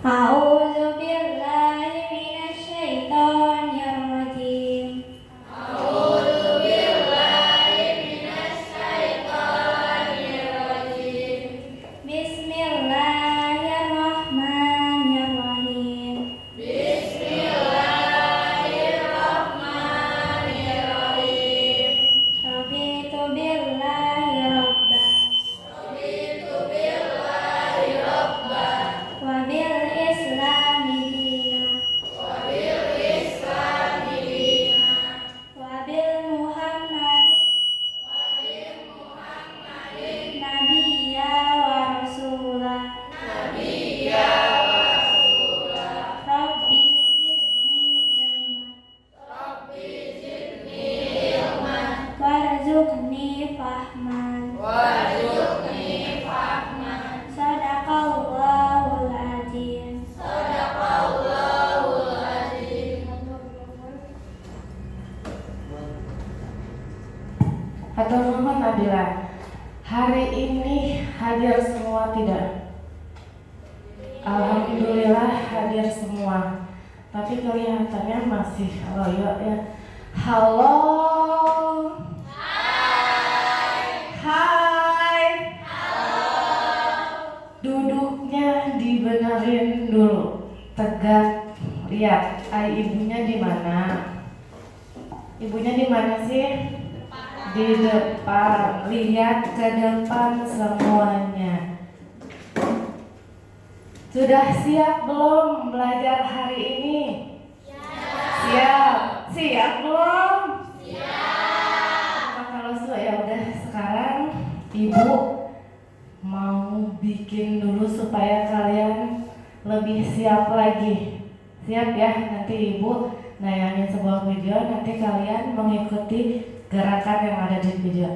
A'udzu billahi minasy syaithanir rajim. A'udzu billahi minasy syaithanir rajim. Bismillahirrahmanirrahim. Bismillahirrahmanirrahim. Raditu billahi rabba. Raditu billahi rabba. Wa bil islami dina. Wa bil islami dina. Wa bil Muhammadin nabiyya wa rasula. Nabiyya wa rasula. Rabbi zidni ilma. Rabbi zidni ilma. Warzuqni fahman. Warzuqni fahman. Sadaqallahul azim. Sadaqallahul azim. Hatur nuhun Nabila. Hari ini hadir semua tidak? Alhamdulillah hadir semua. Tapi kelihatannya masih loyo ya. Halo. Hai. Duduknya dibenerin dulu. Tegak. Lihat, ibunya di mana? Ibunya di mana sih? Di depan. Lihat ke depan semuanya. Sudah siap belum belajar hari ini? Siap. Siap belum? Siap. Kalau ya udah, sekarang ibu mau bikin dulu supaya kalian lebih siap lagi. Siap ya, nanti ibu nayangin sebuah video, nanti kalian mengikuti gerakan yang ada di video.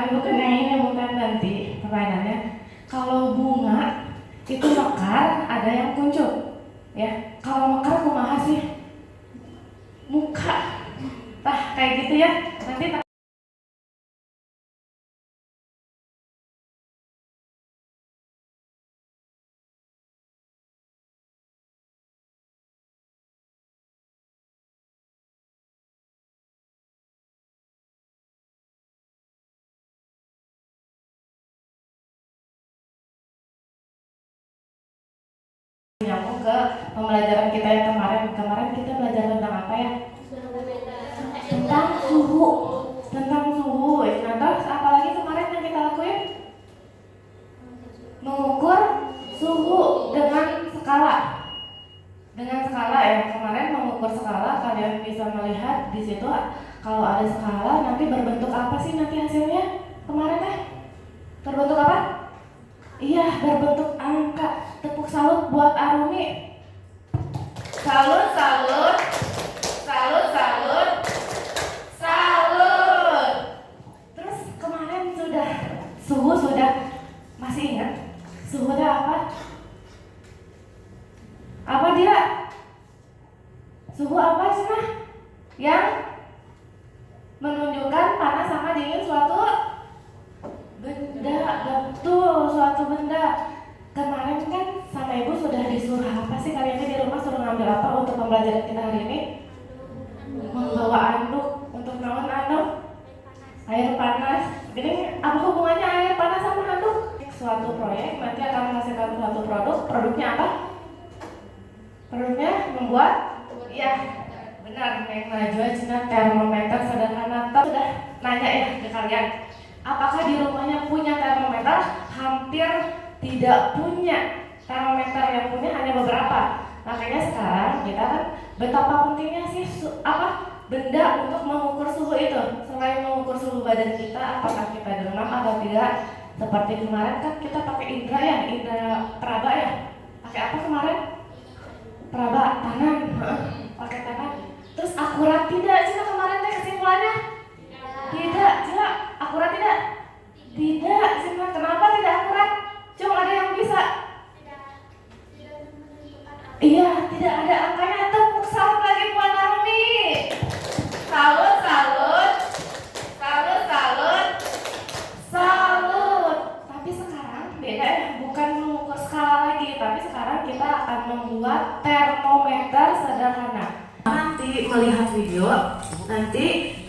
Bukan yang ini, bukan nanti permainannya. Kalau bunga itu mekar, ada yang kuncup ya. Kalau mekar kumaha sih? Muka. Tah kayak gitu ya. Nanti nyambung ke pembelajaran kita yang kemarin. Kemarin kita belajar tentang apa ya? Tentang suhu. Tentang suhu. Nah, terus apalagi kemarin yang kita lakuin? Mengukur suhu dengan skala. Dengan skala ya, kemarin mengukur skala, kalian bisa melihat di situ kalau ada skala nanti berbentuk apa sih nanti hasilnya? Kemarin berbentuk apa? Iya, berbentuk angka. Tepuk salut buat Arumi. Salut, salut. Salut, salut. Salut. Terus kemarin suhu sudah masih ingat? Suhu udah apa? Apa dia? Suhu apa sih mah? Yang menunjukkan panas sama dingin suatu benda. Betul, suatu benda. Kemarin kan sama ibu sudah disuruh apa sih kalian di rumah, suruh ngambil apa untuk pembelajaran kita hari ini? Membawa anduk. Untuk naon anduk? Air panas. Jadi apa hubungannya air panas sama anduk? Suatu proyek nanti akan menghasilkan suatu produk. Produknya apa? Produknya membuat, ya benar, Neng Najwa Cina termometer sederhana. Sudah nanya ya ke kalian, apakah di rumahnya punya termometer? Hampir tidak punya. Termometer yang punya hanya beberapa. Makanya sekarang kita kan betapa pentingnya sih benda untuk mengukur suhu itu. Selain mengukur suhu badan kita, apakah kita demam atau tidak? Seperti kemarin kan kita pakai indra peraba ya. Pakai apa kemarin? Peraba tangan, pakai tangan. Terus akurat tidak Cina kemarin kesimpulannya? Tidak, Cina akurat tidak? Tidak, Cina kenapa tidak akurat? Cuma ada yang bisa? Iya, tidak ada angkanya. Tepuk salut lagi buat Arumi. Salut, salut. Salut, salut. Salut. Tapi sekarang beda ya, bukan mengukur skala lagi, tapi sekarang kita akan membuat termometer sederhana. Nanti melihat video, nanti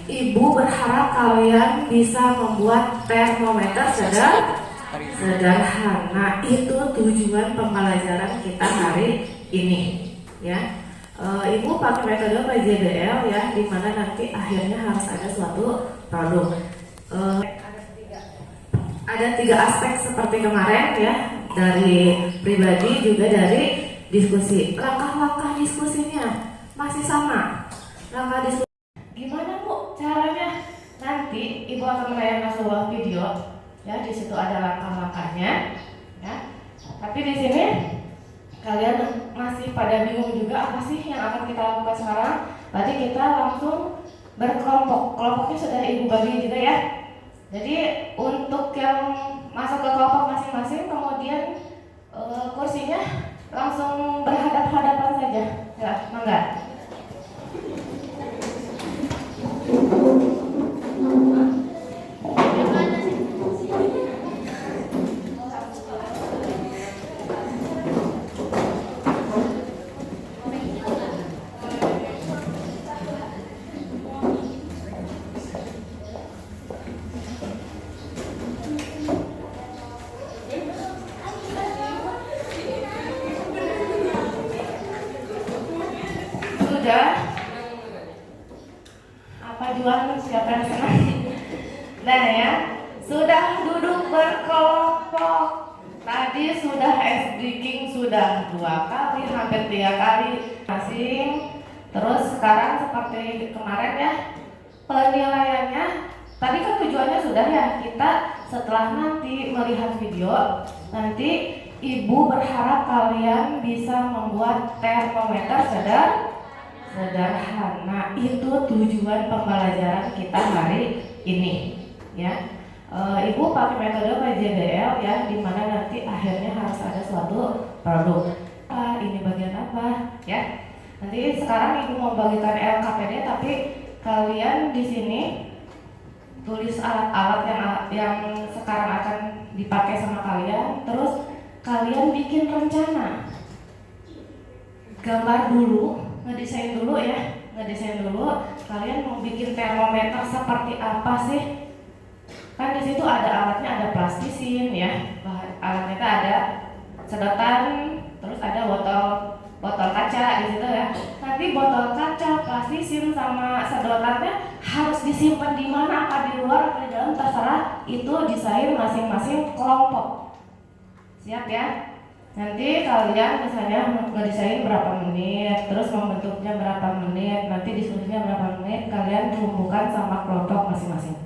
ibu berharap kalian bisa membuat termometer sederhana. Itu tujuan pembelajaran kita hari ini, ya. Ibu pakai metode PJBL ya, di mana nanti akhirnya harus ada suatu produk. Ada 3 aspek seperti kemarin ya, dari pribadi juga dari diskusi. Langkah-langkah diskusinya masih sama. Langkah diskusi gimana Bu caranya? Nanti ibu akan menayangkan sebuah video ya, di situ ada langkah-langkahnya ya. Tapi di sini kalian masih pada bingung juga apa sih yang akan kita lakukan sekarang. Berarti kita langsung berkelompok. Kelompoknya sudah ibu bagi juga ya. Jadi untuk yang masuk ke kelompok masing-masing, kemudian kursinya langsung berhadap-hadapan saja. Ya, mangga. Apa jualan siapa yang senang? Nah ya, sudah duduk berkelompok. Tadi sudah SD King sudah 2 kali, hampir 3 kali masing. Terus sekarang seperti kemarin ya, penilaiannya. Tadi kan tujuannya sudah ya, kita setelah nanti melihat video, nanti ibu berharap kalian bisa membuat termometer sederhana. Itu tujuan pembelajaran kita hari ini ya. Ibu pakai metode PJBL ya, dimana nanti akhirnya harus ada suatu produk. Ini bagian apa ya? Nanti sekarang ibu mau bagikan LKPD, tapi kalian di sini tulis alat-alat yang sekarang akan dipakai sama kalian. Terus kalian bikin rencana, gambar dulu, ngedesain dulu ya, kalian mau bikin termometer seperti apa sih? Kan di situ ada alatnya, ada plastisin ya, alatnya itu ada sedotan, terus ada botol botol kaca di situ ya. Nanti botol kaca, plastisin sama sedotannya harus disimpan di mana, apa di luar atau di dalam, terserah, itu desain masing-masing kelompok. Siap ya? Nanti kalian misalnya ngedesain berapa menit, terus membentuknya berapa menit, nanti diskusinya berapa menit, kalian kumpulkan sama kelompok masing-masing.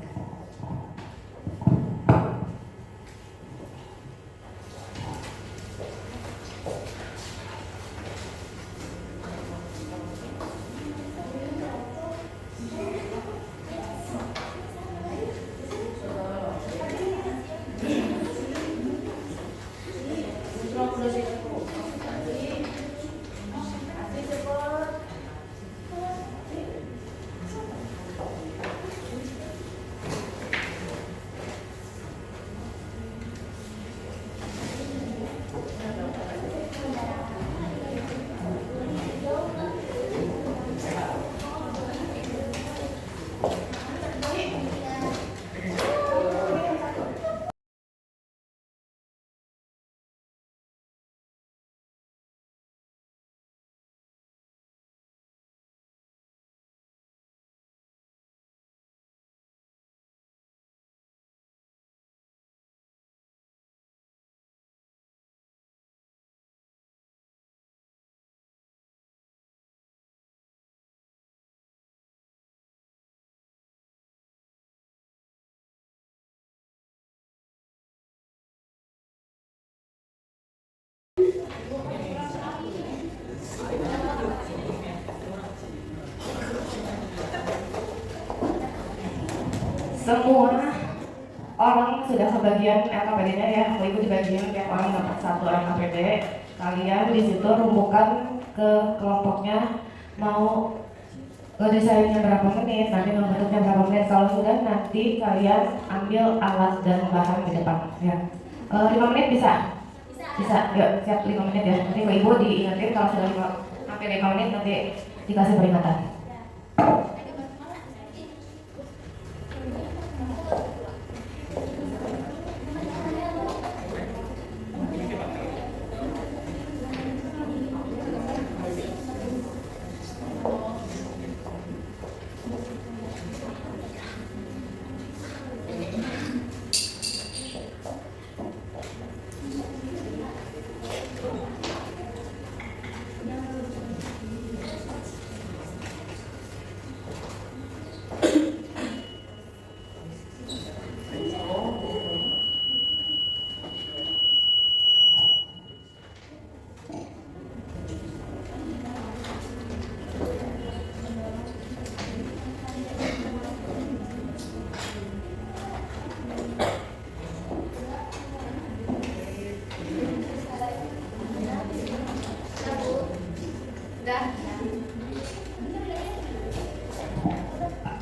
Semua orang sudah kebagian LKPD-nya ya, Ibu dibagian tiap orang dapat satu LKPD. Kalian di situ rumpukan ke kelompoknya, mau desainnya berapa menit, nanti membentuknya berapa menit. Kalau sudah, nanti kalian ambil alat dan bahan di depan ya. 5 menit bisa? Bisa, yuk siap 5 menit ya. Nanti Ibu diingetin kalau sudah hampir 5 menit nanti dikasih peringatan.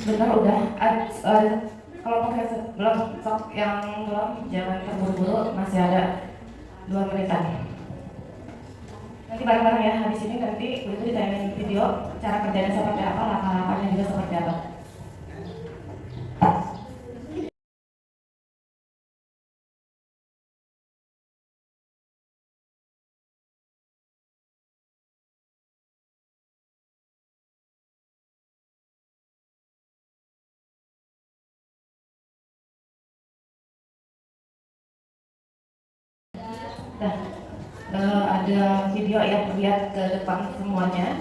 Benar udah, kelompok yang belum, sok yang belum jangan terburu-buru, masih ada 2 menitan. Nanti bareng-bareng ya, habis ini nanti itu ditayangin video cara kerjanya seperti apa, langkah-langkahnya juga seperti apa. Nah, ada video yang lihat ke depan semuanya.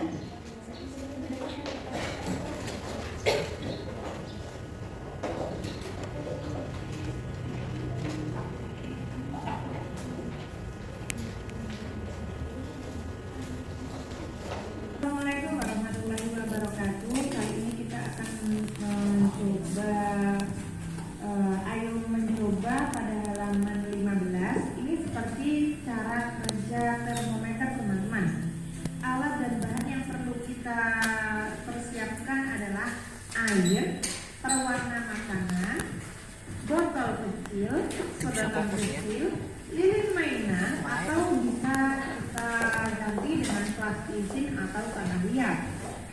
Assalamualaikum warahmatullahi wabarakatuh. Kali ini kita akan mencoba mencoba pada halaman 15. Ini seperti cara kerja termometer teman-teman. Alat dan bahan yang perlu kita persiapkan adalah air, pewarna makanan, botol kecil, sedotan kecil, lilin mainan atau bisa kita ganti dengan plastisin atau tanah liat,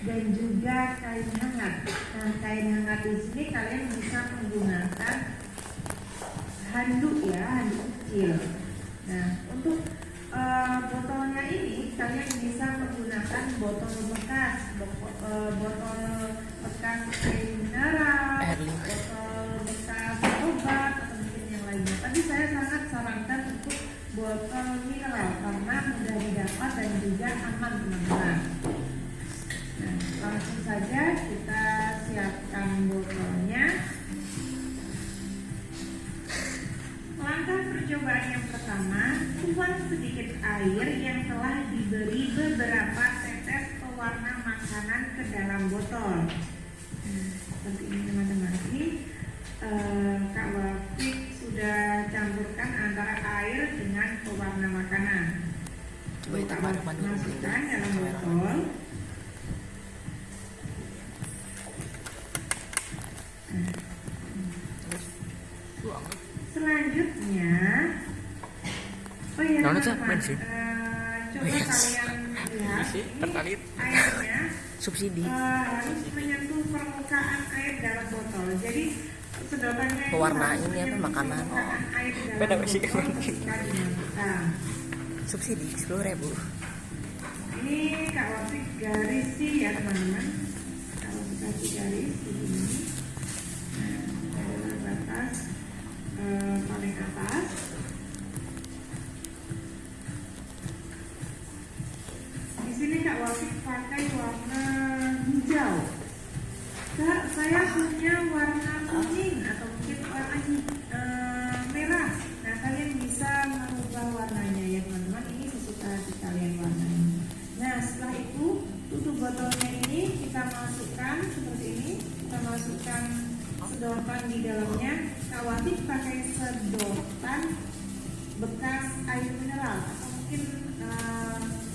dan juga kain hangat. Nah, kain hangat di sini kalian bisa menggunakan handuk ya, handuk kecil. Nah, untuk Botolnya ini kalian bisa menggunakan botol bekas, botol bekas air mineral, botol bekas obat atau mungkin yang lainnya. Tapi saya sangat sarankan untuk botol mineral karena mudah didapat dan juga aman teman-teman. Nah, langsung saja kita siapkan botolnya. Langkah percobaan yang pertama, tuang sedikit air yang telah diberi beberapa tetes pewarna makanan ke dalam botol. Nah, seperti ini teman-teman. Ini Kak Wafik sudah campurkan antara air dengan pewarna makanan. Kak Wafik masukkan dalam botol. Selanjutnya, teman-teman, coba kalian lihat ini airnya subsidi harus menyentuh permukaan air dalam botol. Jadi sedotannya pewarna ini apa makanan air dalam beda botol sih ketika dimasukkan. subsidi 10.000. Ini Kak Wafik garis sih ya teman-teman. Kalau kasih garis di sini, nah adalah batas paling atas. Di sini Kak Wafik pakai warna hijau. Kak, saya punya warna kuning atau mungkin warna merah. Nah, kalian bisa merubah warnanya ya teman-teman. Ini sesuka hati kalian warnanya. Nah, setelah itu tutup botolnya ini kita masukkan seperti ini. Kita masukkan sedotan di dalamnya. Kak Wafik pakai sedotan bekas air mineral atau mungkin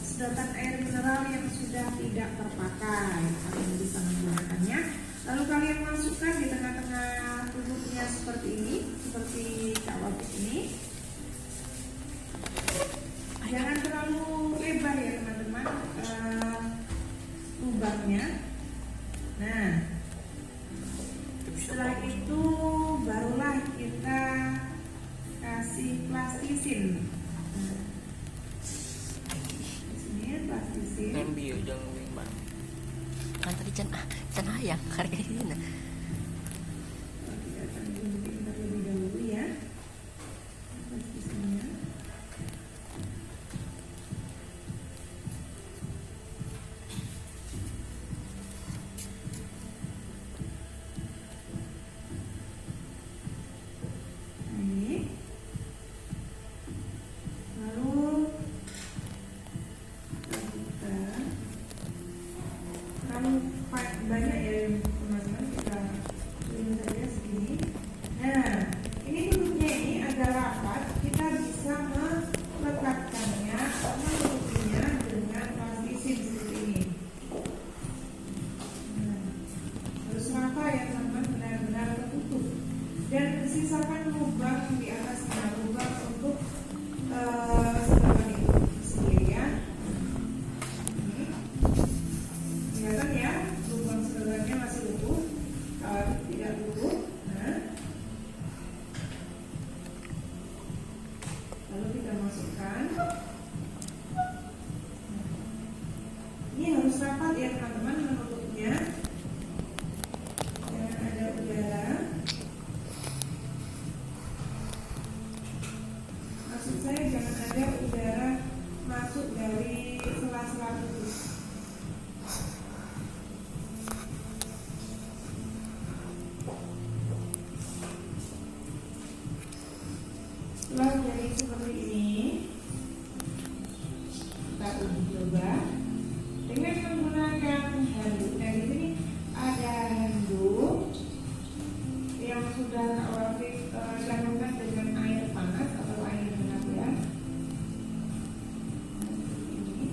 sedotan air mineral yang sudah tidak terpakai. Kalian bisa menggunakannya. Lalu kalian masukkan di tengah-tengah tutupnya seperti ini, seperti Kak Wafik ini. Jangan terlalu lebar ya teman-teman lubangnya. Nah, setelah itu barulah kita kasih plastisin. Nah, di sini plastisin. Nembio jangan lebar. Kan tadi can hayang harga ini. Kita akan gunting terlebih dahulu ya plastisinnya. Banyak ya teman-teman, kita tulis saja segini. Nah, ini tutupnya ini agak rapat, kita bisa melekatkannya atau menutupnya dengan plastisin seperti ini. Nah, harus rata ya teman-teman, benar-benar tertutup. Dan sisakan lubang di atasnya, lubang untuk sedotan itu sendiri ya. Kelihatan ya, lubang sedotannya masih utuh, tidak utuh. Nah, lalu kita masukkan. Ini harus rapat ya teman-teman menutupnya. Jangan ada udara. Maksud saya jangan ada udara masuk dari sela-sela tutup. Setelah jadi seperti ini, kita uji coba dengan menggunakan handuk. Nah, di sini ada handuk yang sudah Kak Wafik campurkan dengan air panas atau air hangat ya. Ini.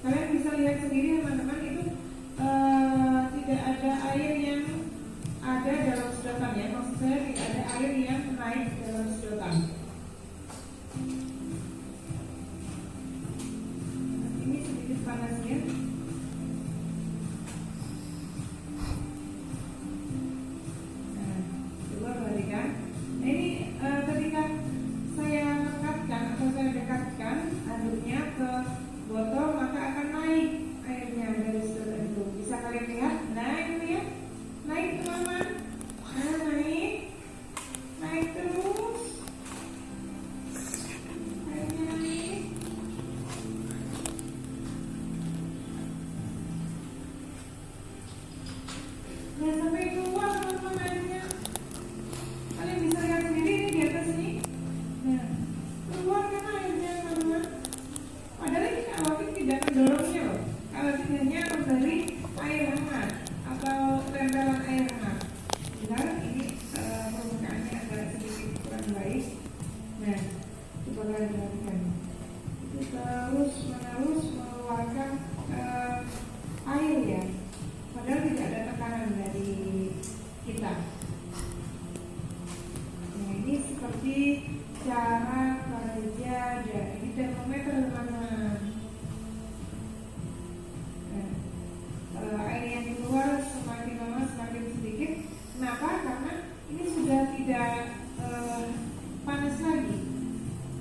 Kalian bisa lihat sendiri teman-teman, itu tidak ada air yang ada dalam sedotan ya. Maksud saya tidak ada air yang naik dalam sedotan. Ini sedikit panasnya. cara kerja dari termometer teman-teman. Air yang keluar semakin lama semakin sedikit. Kenapa? Karena ini sudah tidak panas lagi.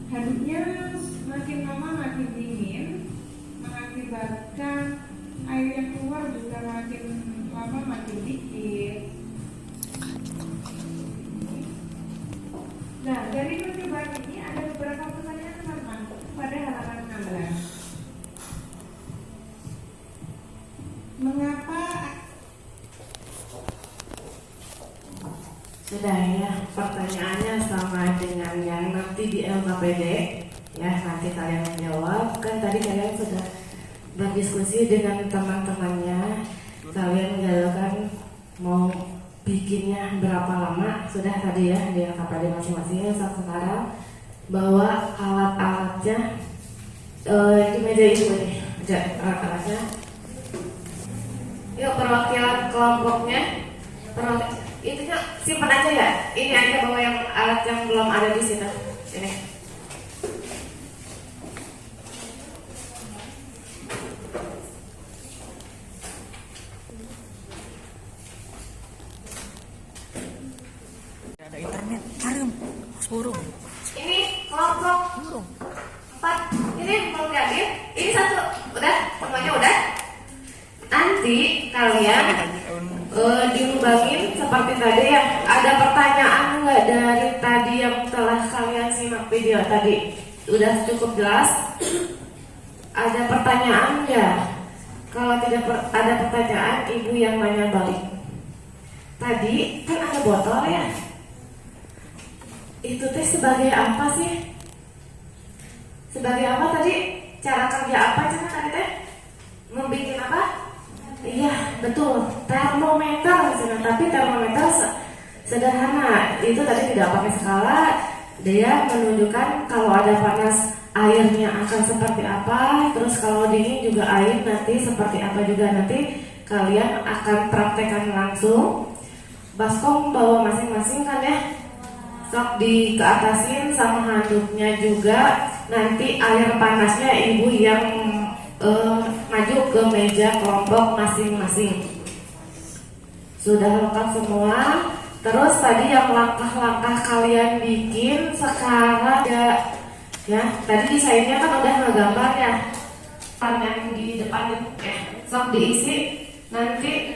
Hadupnya semakin lama makin dingin, mengakibatkan air yang keluar juga makin lama makin dikit. Nah, dari percobaan ini ada beberapa pertanyaan teman-teman pada halaman 16. Mengapa Sudah ya, pertanyaannya sama dengan yang nanti di LKPD. Ya, nanti kalian menjawab. Kan tadi kalian sudah berdiskusi dengan teman-temannya. Kalian menjawabkan mau bikinnya berapa lama. Sudah tadi ya di LKPD masing-masing. Sekarang bawa alat-alatnya di meja itu nih. Ada alat-alatnya. Yuk, perwakilan kelompoknya. Itu simpan aja ya. Ini aja bawa yang alat yang belum ada di situ. Sini. Ada internet, harum, harus burung. Ini kelompok 4. Ini belum jadi. Ini satu. Udah, semuanya udah. Nanti kalian dilubangin seperti tadi ya. Ada pertanyaan nggak dari tadi yang telah kalian simak video tadi? Udah cukup jelas? Ada pertanyaan nggak? Kalau tidak ada pertanyaan, ibu yang nanya balik. Tadi kan ada botol ya. Itu teh sebagai apa sih? Sebagai apa tadi? Cara kerja apa cina tadi teh? Membikin apa? Iya betul, termometer. Tapi termometer sederhana. Itu tadi tidak pakai skala. Dia menunjukkan kalau ada panas airnya akan seperti apa. Terus kalau dingin juga air nanti seperti apa juga. Nanti kalian akan praktekkan langsung. Baskom bawa masing-masing kan ya. Sok dikeatasin sama handuknya juga. Nanti air panasnya ibu yang maju ke meja kelompok masing-masing. Sudah lengkap semua. Terus tadi yang langkah-langkah kalian bikin sekarang ya. Tadi desainnya kan udah ngegambar ya. Yang di depan sok diisi. Nanti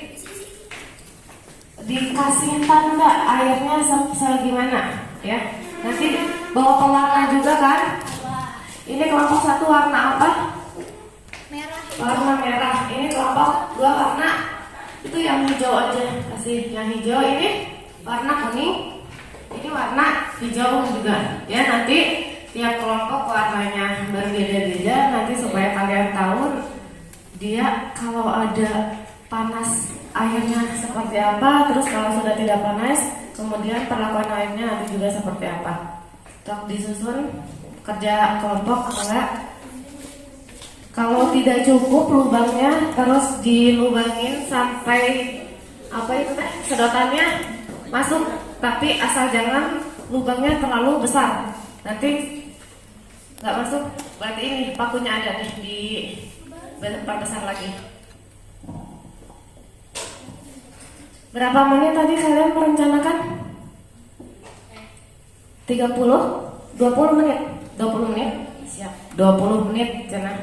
dikasih tanda airnya segimana ya. Nanti bawa pewarna juga kan. Ini kelompok 1 warna apa? Warna merah. Ini kelompok 2 warna itu yang hijau aja. Kasih yang hijau. Ini warna kuning. Ini warna hijau juga. Ya nanti tiap kelompok warnanya berbeda-beda. Nanti supaya kalian tahu dia kalau ada panas airnya seperti apa. Terus kalau sudah tidak panas, kemudian perlakuan airnya nanti juga seperti apa. Tok disusun kerja kelompok enggak. Kalau tidak cukup lubangnya terus dilubangin sampai apa itu teh sedotannya masuk, tapi asal jangan lubangnya terlalu besar. Nanti nggak masuk. Berarti ini pakunya ada nih di perbesar lagi. Berapa menit tadi kalian merencanakan? 30? 20 menit? 20 menit? Siap. 20 menit cina.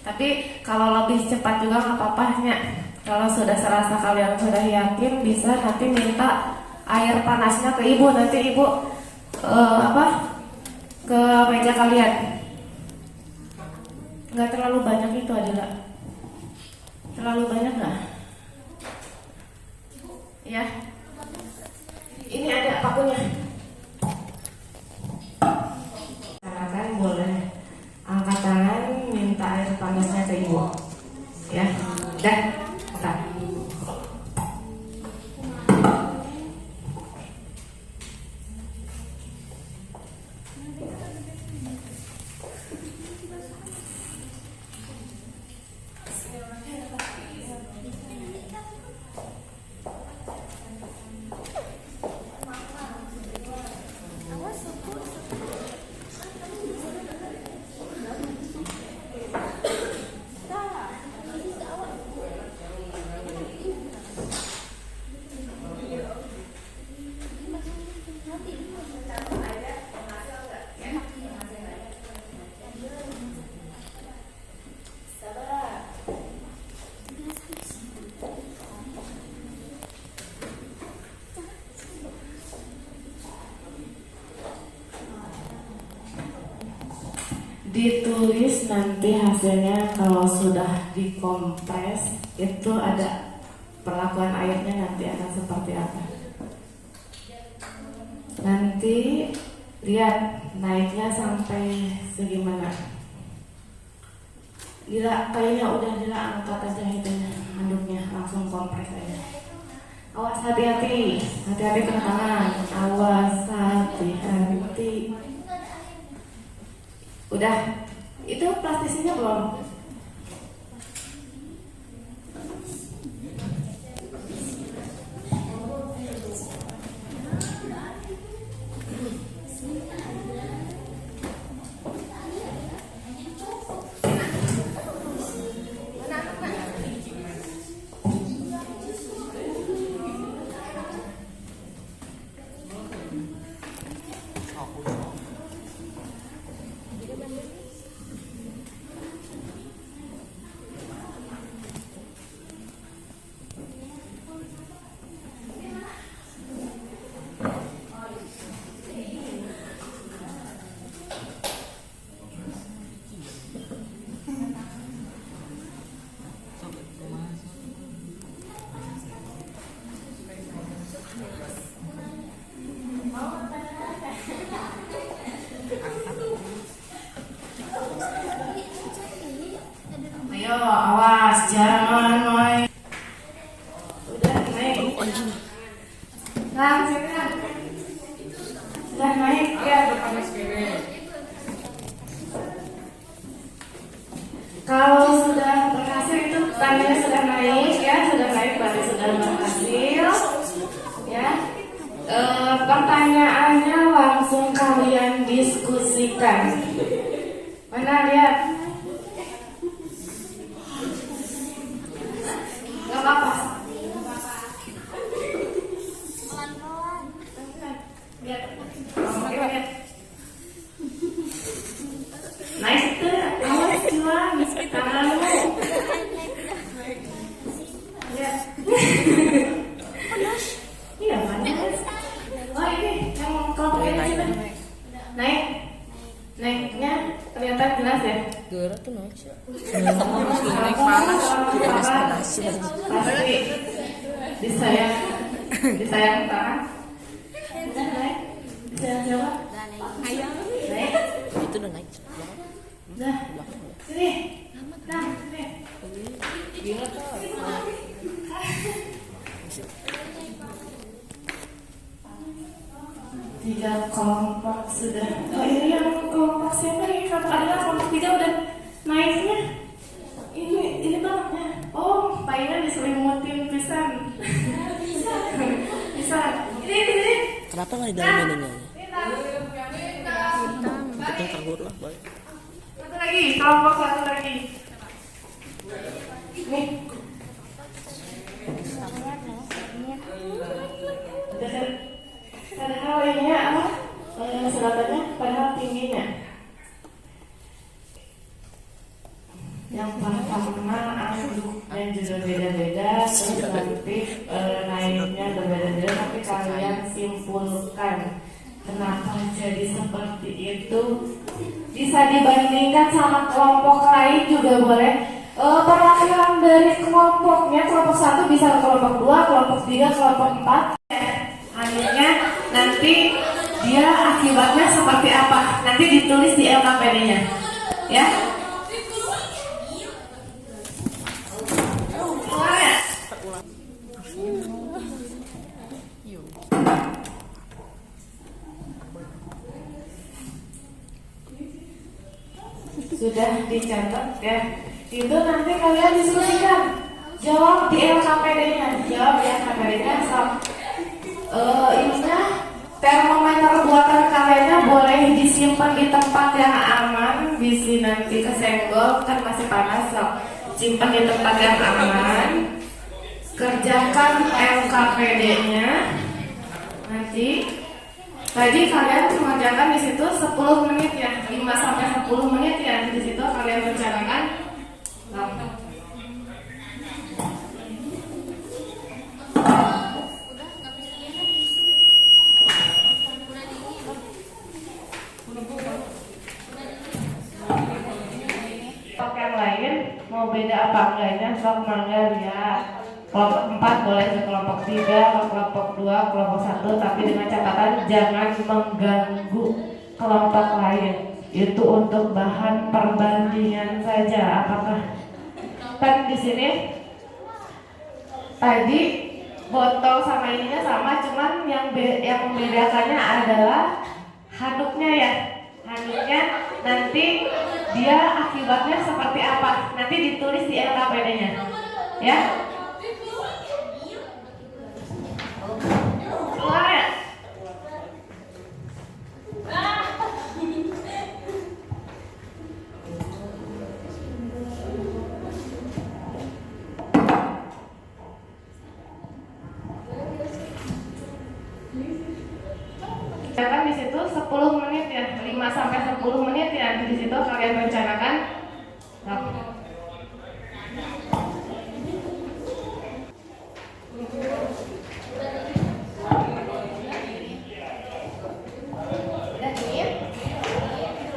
Tapi kalau lebih cepat juga nggak apa-apa nya. Kalau sudah serasa kalian sudah yakin, bisa nanti minta air panasnya ke ibu. Nanti ibu ke meja kalian. Nggak terlalu banyak itu adalah. Terlalu banyak nggak? Ya. Ini ada pakunya. Silakan boleh angkat tangan minta air panasnya ke ibu. Ya. Dah. Bentar. ditulis nanti hasilnya kalau sudah dikompres itu ada perlakuan airnya nanti akan seperti apa. Nanti lihat naiknya sampai segimana. Gila, kayaknya udah Dila angkat aja itunya, handuknya langsung kompres aja. Awas hati-hati, hati-hati kena tangan. Awas hati-hati. Udah, itu plastisinya belum? Ayo, awas, jangan main. Udah naik. Nah, sini lah. Sudah naik ya. Kalau sudah berhasil itu tandanya sudah naik ya, sudah naik berarti sudah berhasil. Ya. Pertanyaannya langsung kalian diskusikan. Mana lihat? Gak apa-apa. Nice tuh, awas juang, tanganmu. Ya. Iya panas. Oh ini yang kelompok ini coba. Naik. Naiknya kelihatan jelas ya. Gara tuh naik sih. Naik panas. Pasti disayang tangan. Udah naik. Disayang coba. Naik. Itu udah naik. Udah. Sini. Nah, sini. Gila tuh. Tiga kelompok sudah. Oh ini yang kelompok siapa nih? Kalau adalah kelompok 3 udah naiknya. Ini bangetnya. Oh, payungnya diselimutin pisan. Bisa. Ini. Kenapa nggak di dalam ininya? Kita kabur lah, boy. Satu lagi, kelompok satu lagi. Nih. Padahal ininya apa? Seratannya padahal tingginya. Yang pertama anduknya juga beda-beda, terus nanti naiknya berbeda-beda, tapi kalian simpulkan kenapa jadi seperti itu. Bisa dibandingkan sama kelompok lain juga boleh. Perwakilan dari kelompoknya, kelompok 1 bisa ke kelompok 2, kelompok 3, kelompok 4. Akhirnya nanti dia akibatnya seperti apa? Nanti ditulis di LKPD-nya, ya. Sudah dicatat ya. Itu nanti kalian diskusikan. Jawab di LKPD-nya. Jawab di LKPD-nya. Ininya termometer buatan kalian boleh disimpan di tempat yang aman. Bisi nanti kesenggol kan masih panas. So, simpan di tempat yang aman. Kerjakan LKPD-nya. Nanti tadi kalian mengerjakan di situ 10 menit ya, 5 sampai 10 menit ya. Di situ kalian rencanakan. mau beda apa enggaknya sok mangga lihat. Kelompok 4 boleh ke kelompok 3, ke kelompok 2, kelompok 1, tapi dengan catatan jangan mengganggu kelompok lain. Itu untuk bahan perbandingan saja. Apakah kan di sini tadi botol sama ininya sama, cuman yang membedakannya adalah handuknya ya. Handuknya nanti dia akibatnya seperti apa? Nanti ditulis di LKPD-nya. Ya. Keluar ya? Kan di situ 10 menit ya, 5 sampai 10 menit ya di situ kalian rencanakan.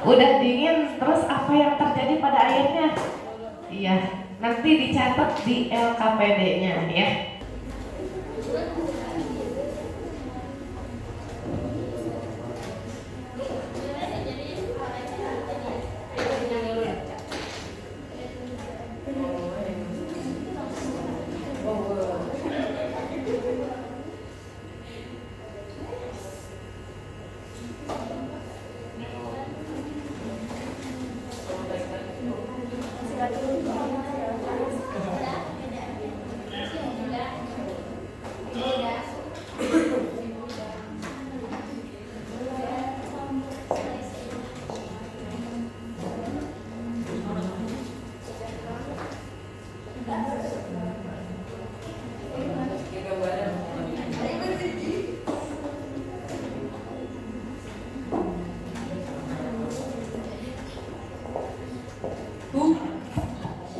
Udah dingin, terus apa yang terjadi pada airnya? Iya, nanti dicatat di LKPD-nya ya.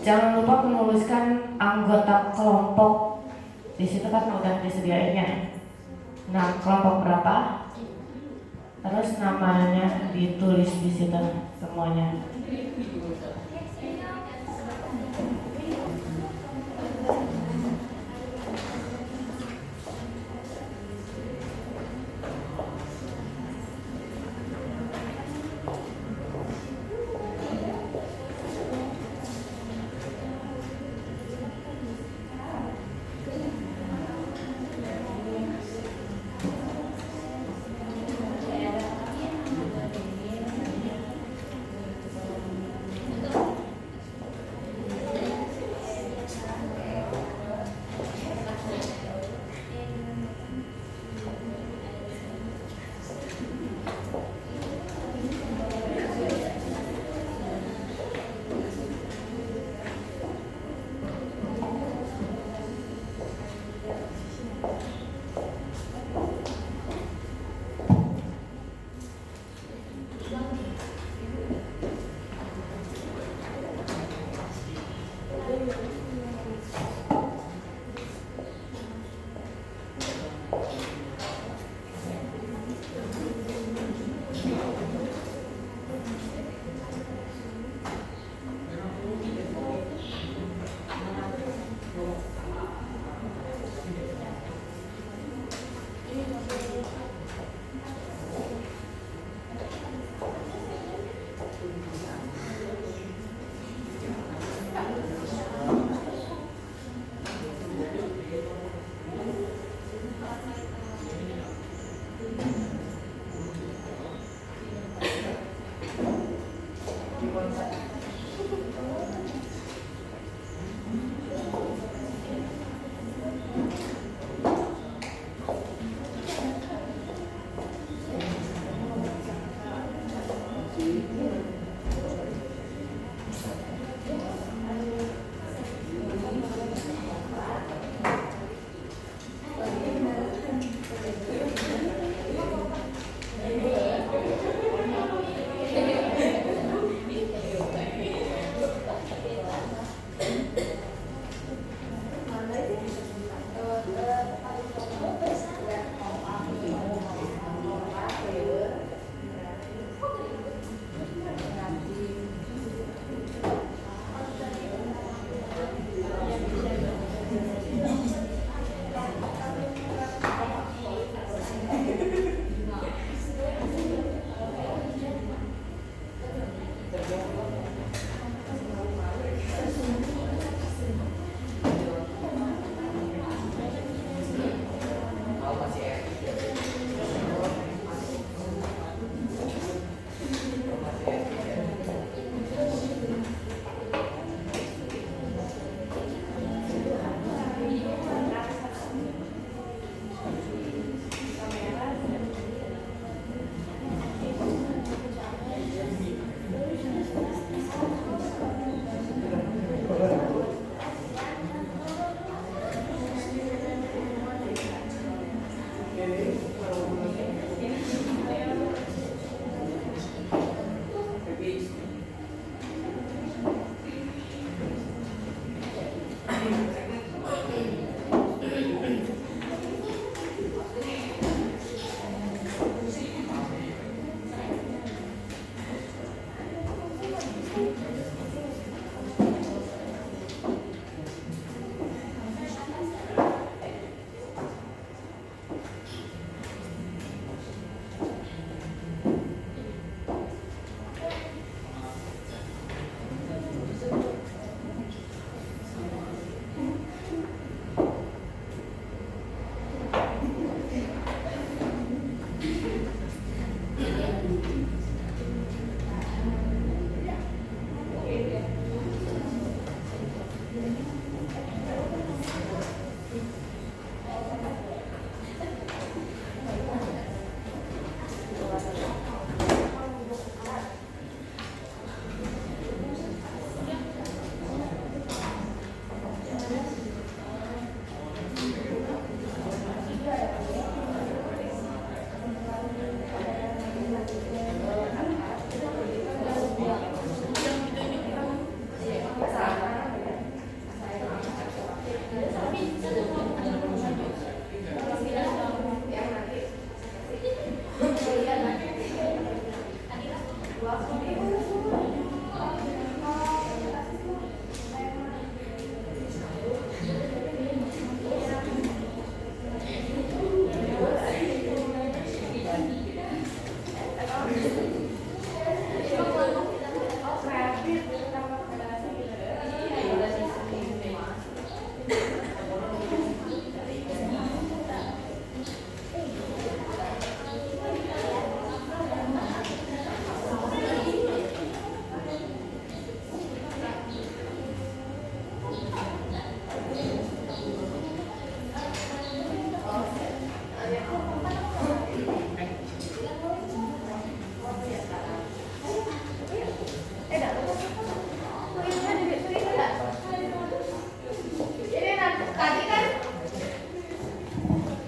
Jangan lupa menuliskan anggota kelompok. Di situ kan udah disediainnya. Nah, kelompok berapa? Terus namanya ditulis di situ semuanya.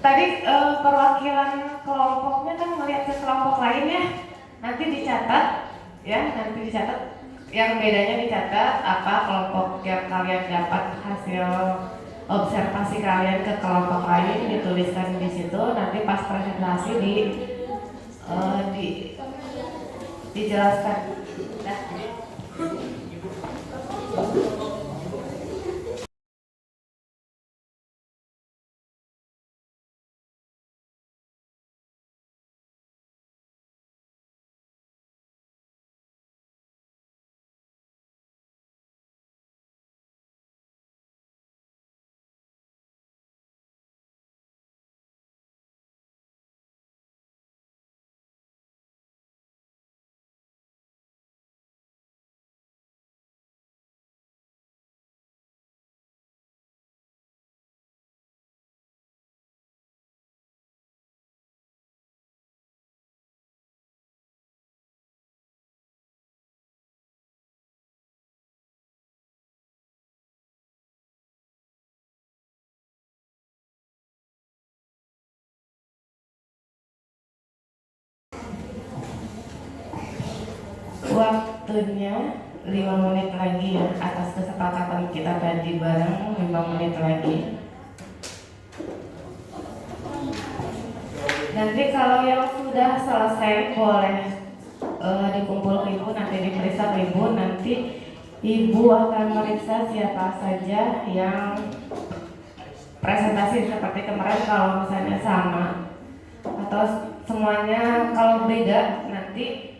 Tadi perwakilan kelompoknya kan melihat ke kelompok lainnya, nanti dicatat ya, nanti dicatat yang bedanya, dicatat apa kelompok yang kalian dapat hasil observasi kalian ke kelompok lain, dituliskan di situ, nanti pas presentasi dijelaskan. Nah. Waktunya 5 menit lagi ya, atas kesepakatan kita tadi bareng 5 menit lagi. Nanti kalau yang sudah selesai boleh dikumpul ke ibu, nanti diperiksa ke ibu, nanti ibu akan meriksa siapa saja yang presentasi seperti kemarin. Kalau misalnya sama atau semuanya, kalau beda nanti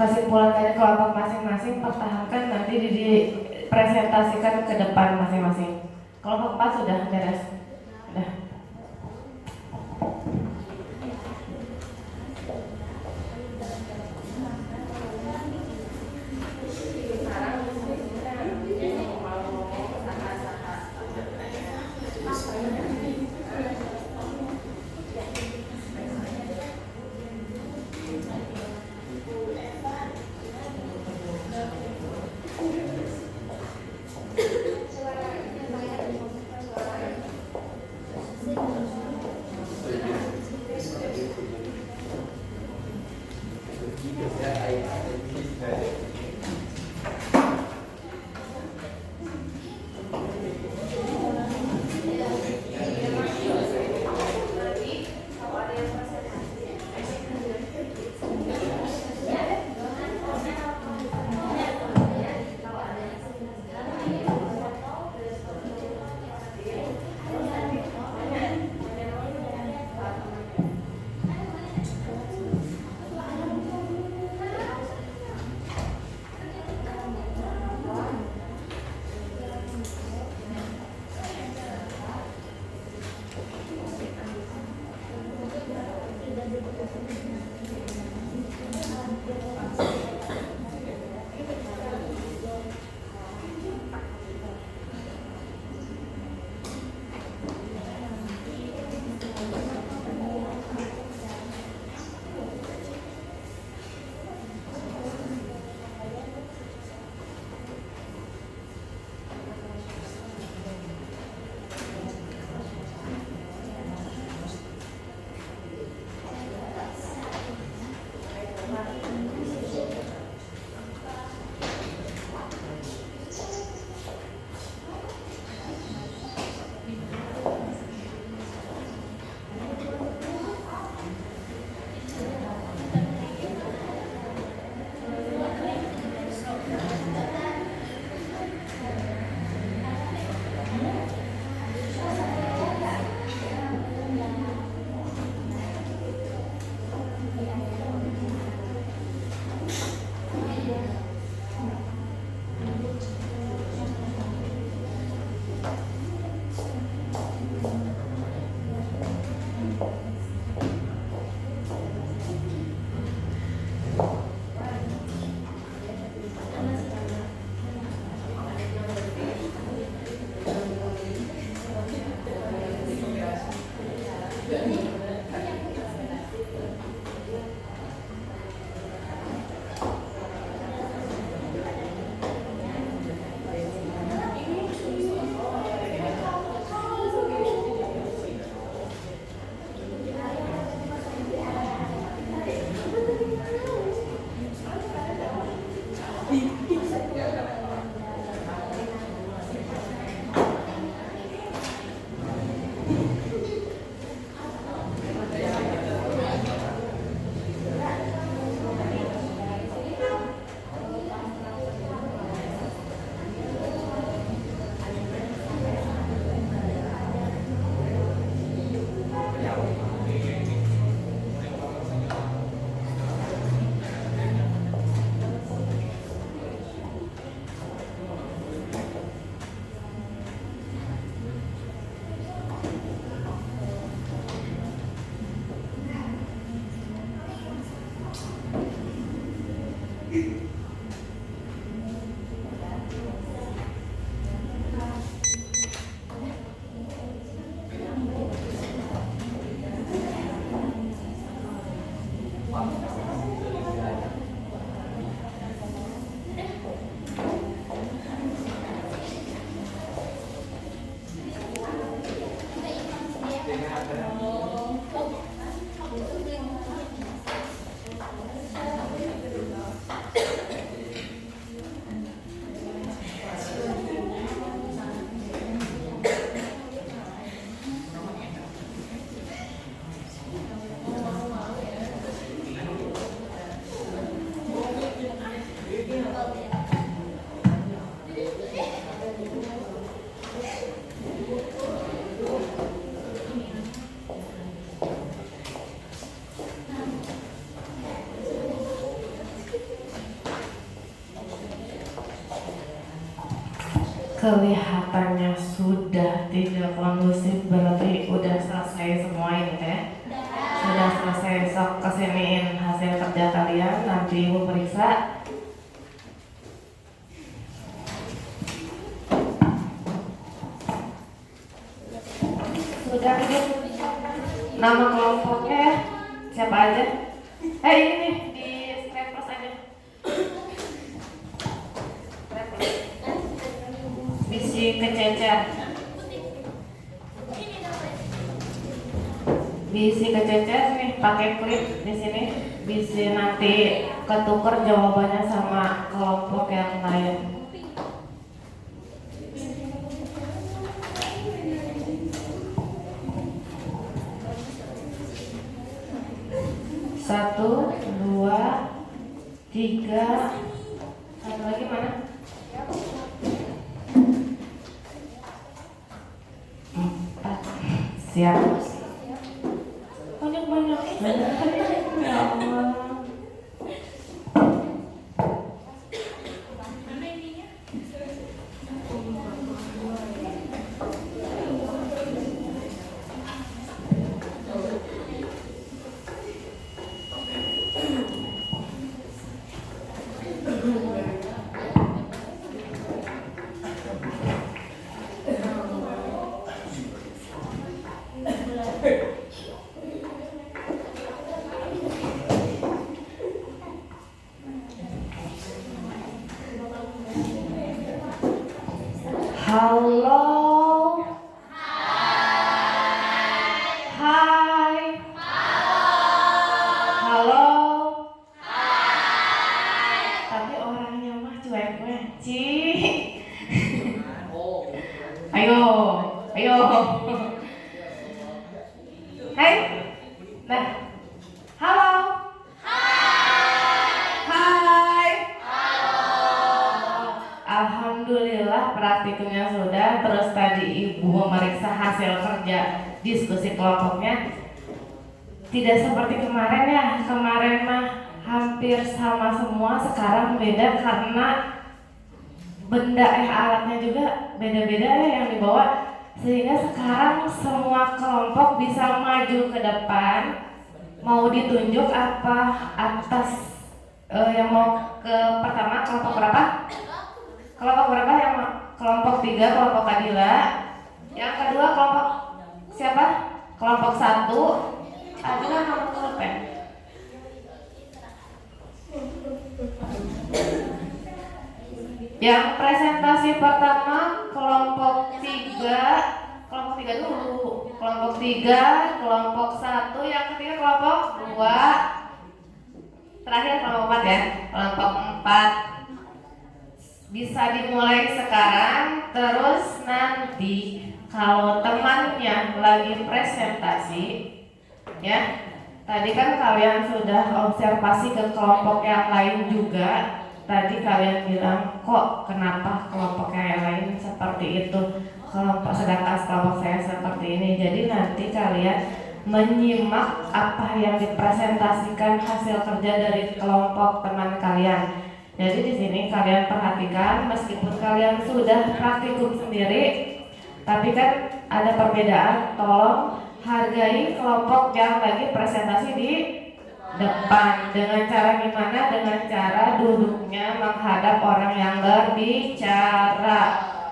kesimpulan dari kelompok masing-masing pertahankan, nanti dipresentasikan ke depan masing-masing. Kelompok 4 sudah beres. Sudah. kelihatannya sudah tidak kondusif, berarti udah selesai semua ini teh. Sudah selesai, sok kesiniin hasil kerja kalian, nanti ibu periksa. Sudah gitu. Nama kelompoknya siapa aja? Ini nih di staples aja. Bisi kececer. Bisi kececer nih pakai klip di sini. Bisi nanti ketuker jawabannya sama kelompok yang lain. Satu, dua, tiga, satu lagi mana? Empat, siap. Banyak. Ya Allah. Halo. Hai. Halo. Tapi orangnya mah cuek-cuek, Ci. Ayo. Hai. Nah. Halo. Hai. Alhamdulillah praktikumnya sudah. Terus tadi ibu memeriksa hasil kerja diskusi kelompoknya. Tidak seperti kemarin ya. Kemarin mah hampir sama semua. Sekarang beda karena benda alatnya juga beda-beda ya yang dibawa. Sehingga sekarang semua kelompok bisa maju ke depan. Mau ditunjuk apa atas yang mau ke pertama kelompok berapa? Kelompok berapa? Yang kelompok 3 kelompok Kadila. Yang kedua kelompok siapa? Kelompok 1. Adila kamu kelompok. Yang presentasi pertama kelompok 3. Kelompok 3 dulu. Kelompok 3, kelompok 1, yang ketiga kelompok 2. Terakhir kelompok 4 ya. Kelompok 4 bisa dimulai sekarang. Terus nanti kalau temannya lagi presentasi ya, tadi kan kalian sudah observasi ke kelompok yang lain juga. Tadi kalian bilang kok kenapa kelompok yang lain seperti itu, sedangkan kelompok saya seperti ini. Jadi nanti kalian menyimak apa yang dipresentasikan hasil kerja dari kelompok teman kalian. Jadi di sini kalian perhatikan, meskipun kalian sudah praktikum sendiri, tapi kan ada perbedaan. Tolong hargai kelompok yang lagi presentasi di depan. Dengan cara gimana? Dengan cara duduknya menghadap orang yang berbicara.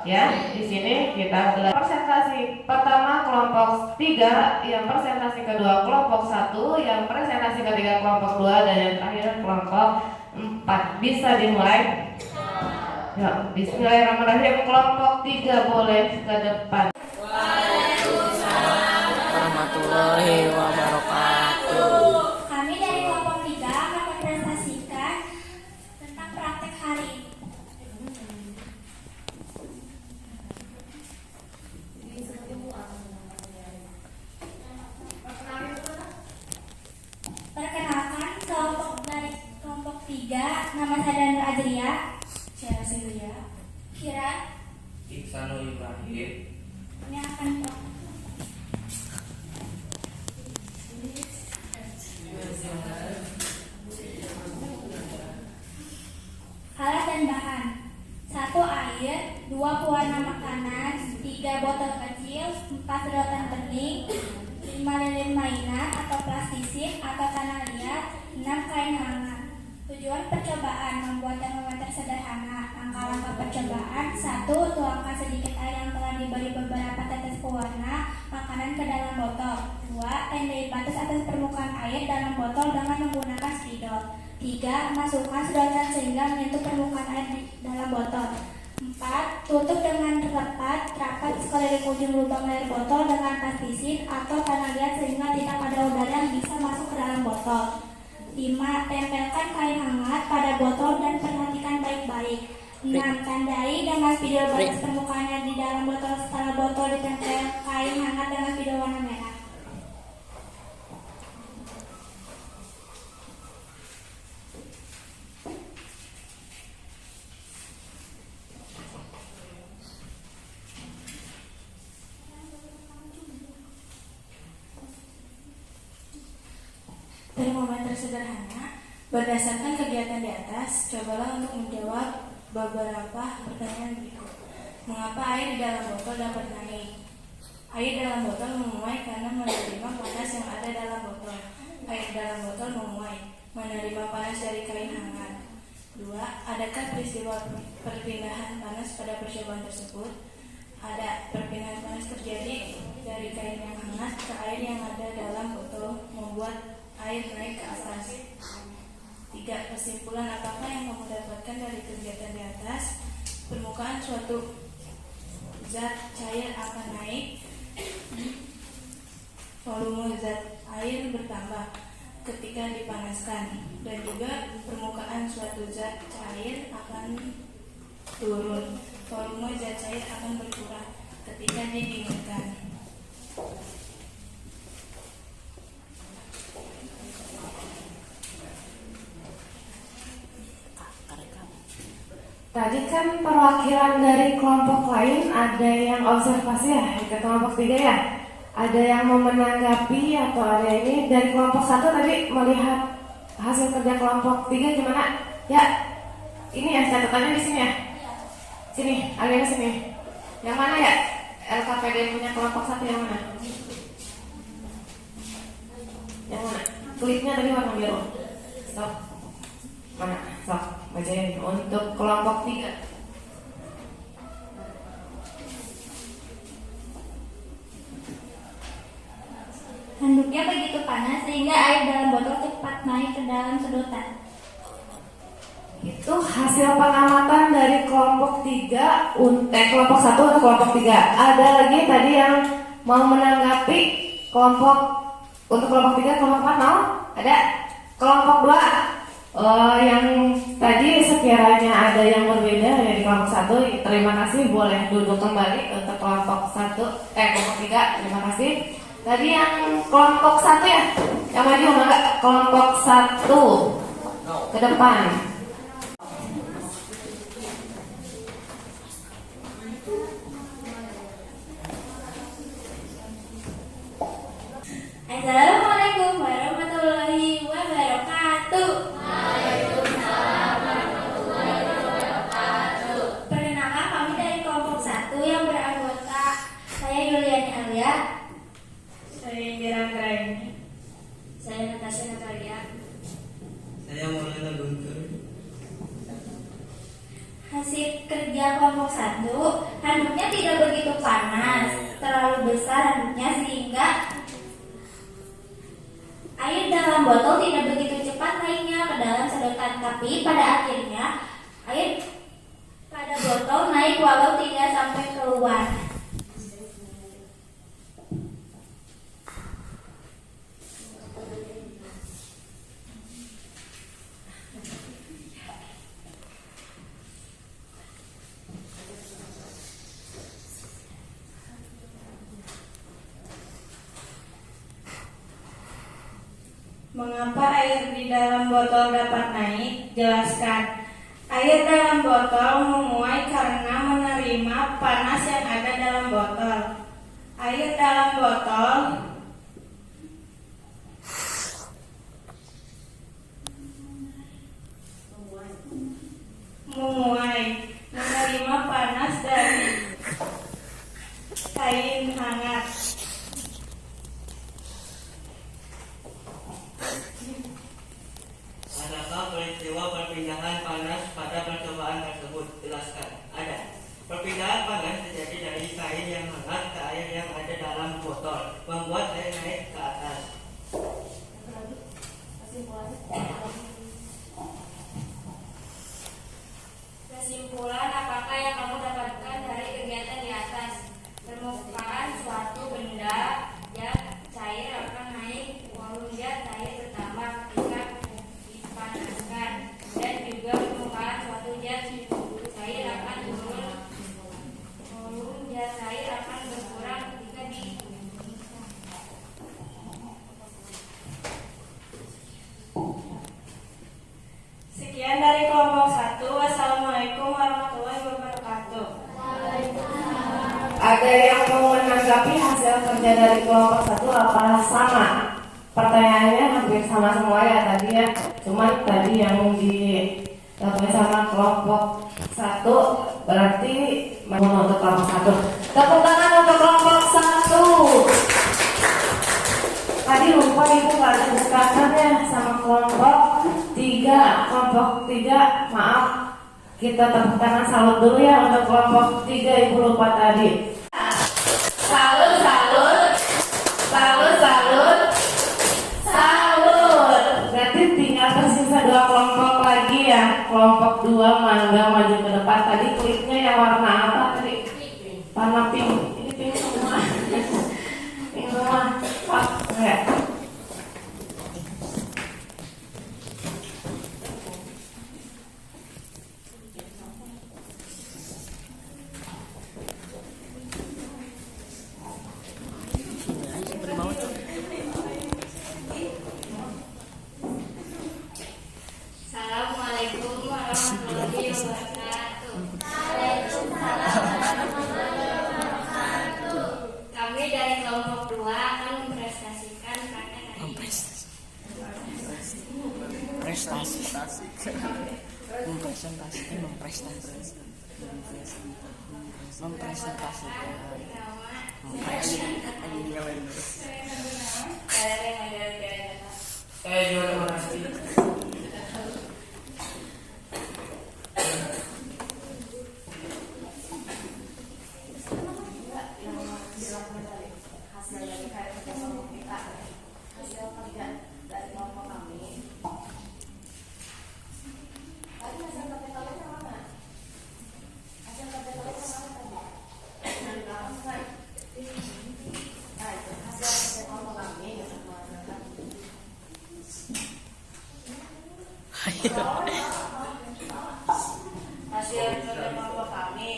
Ya, di sini kita belajar presentasi pertama kelompok 3, yang presentasi kedua kelompok 1, yang presentasi ketiga kelompok 2, dan yang terakhir kelompok 4. Bisa dimulai? Ya, bismillahirrahmanirrahim. Kelompok 3 boleh ke depan. Waalaikumsalam warahmatullahi wabarakatuh. Kami dari kelompok 3 akan mempresentasikan tentang praktek hari ini. Perkenalkan dari kelompok 3, nama saya Daniel Adria, Syara Silvia, Kira, Iksanul Ibrahim. ini akan alat dan bahan. 1 air, 2 2 pewarna makanan, 3 botol kecil, 4 sedotan bening, 5 lilin mainan atau plastisin atau tanah liat, 6 kain hangat. Tujuan percobaan membuat termometer sederhana. Langkah-langkah percobaan: 1. Tuangkan sedikit air yang telah diberi beberapa tetes pewarna makanan ke dalam botol. 2. Tandai batas atas permukaan air dalam botol dengan menggunakan spidol. 3. Masukkan sedotan sehingga menyentuh permukaan air di dalam botol. 4. Tutup dengan rapat sekeliling ujung lubang air botol dengan plastisin atau tanah liat sehingga tidak ada udara yang bisa masuk ke dalam botol. 5. Tempelkan kain hangat pada botol dan perhatikan baik-baik. 6. Tandai dengan spidol batas permukaan air di dalam botol setelah botol ditempel kain hangat dengan spidol warna merah. Termometer sederhana. Berdasarkan kegiatan di atas, cobalah untuk menjawab beberapa pertanyaan berikut. Mengapa air di dalam botol dapat naik? Air dalam botol menguap karena menerima panas yang ada dalam botol. Air dalam botol menguap menerima panas dari kain hangat. 2. Adakah peristiwa perpindahan panas pada percobaan tersebut? Ada. Perpindahan panas terjadi dari kain yang hangat ke air yang ada dalam botol, membuat air naik ke atas. 3. Kesimpulan apakah yang kamu dapatkan dari kegiatan di atas? Permukaan suatu zat cair akan naik, volume zat air bertambah ketika dipanaskan, dan juga permukaan suatu zat cair akan turun, volume zat cair akan berkurang ketika didinginkan. Tadi kan perwakilan dari kelompok lain ada yang observasi ya, ke kelompok 3 ya. Ada yang mau menanggapi atau ada ini. Dari kelompok 1 tadi melihat hasil kerja kelompok 3 gimana? Ya, ini ya catatannya di sini ya. Sini, agak ke sini. Yang mana ya? LKPD punya kelompok 1 yang mana? Yang mana? Klipnya tadi warna biru. Stop. Mana? Stop. Bacain untuk kelompok 3. Handuknya begitu panas sehingga air dalam botol cepat naik ke dalam sedotan. Itu hasil pengamatan dari kelompok 3, kelompok 1 atau kelompok 3. Ada lagi tadi yang mau menanggapi kelompok untuk kelompok 3, kelompok 4 mau? Ada? Kelompok 2. Yang tadi sekiranya ada yang berbeda dari kelompok 1, terima kasih, boleh duduk kembali untuk kelompok 1, kelompok 3, terima kasih. Tadi yang kelompok 1 ya, yang maju enggak? Kelompok 1 ke depan. Assalamualaikum warahmatullahi wabarakatuh. Perkenalkan, kami dari kelompok 1 yang beranggota saya Yuliani Alia, saya Indira Anggraini, saya Natasha Natalia. Saya Maulana Guntur. Hasil kerja kelompok 1, handuknya tidak begitu panas, terlalu besar handuknya sehingga air dalam botol tidak begitu cepat naiknya ke dalam sedotan, tapi pada akhirnya air pada botol naik walau tidak sampai keluar. Mengapa air di dalam botol dapat naik? Jelaskan. Air dalam botol menguap karena menerima panas yang ada dalam botol. Air dalam botol menguap menerima panas dari peristiwa perpindahan panas pada percobaan tersebut? Jelaskan. Ada. Perpindahan panas terjadi dari kain yang hangat ke air yang ada dalam botol, membuat air naik ke atas. Kesimpulan, apakah yang kamu dapatkan dari kegiatan di atas? Permukaan suatu benda yang cair akan naik, volume zat cair bertambah ketika dipanaskan, dan juga permukaan suatu zat cair akan turun, volume zat cair akan berkurang ketika Sekian dari kelompok 1. Wassalamualaikum warahmatullahi wabarakatuh. Ada yang mau menanggapi hasil kerja dari kelompok 1 apa sama? Pertanyaannya hampir sama semua ya tadi ya. Cuman tadi yang dilakukan sama kelompok 1 berarti untuk kelompok 1. Tepuk tangan untuk kelompok 1. Tadi lupa ibu nggak ada bukaannya sama kelompok 3. Kelompok 3 maaf. Kita tepuk tangan salut dulu ya untuk kelompok 3, ibu lupa tadi. Salut, salut, salut, salut, salut. Berarti tinggal tersisa 2 kelompok lagi ya. Kelompok 2 mangga maju ke depan. Tadi klipnya yang warna apa tadi? Warna pink. Ini pink semua. Pink semua. Wah, enggak. Assalamualaikum warahmatullahi wabarakatuh. Kami dari kelompok 2 akan mempresentasikan karya-karya Saya juga terima kasih. Hasil dari karya kerja kelompok kita, hasil kerja dari kelompok kami. Tadi hasil kerja kalian yang mana? Hasil kerja kalian yang mana tadi? Dari belakang kan? Nah itu hasil kerja kelompok kami. Hasil kerja kelompok kami.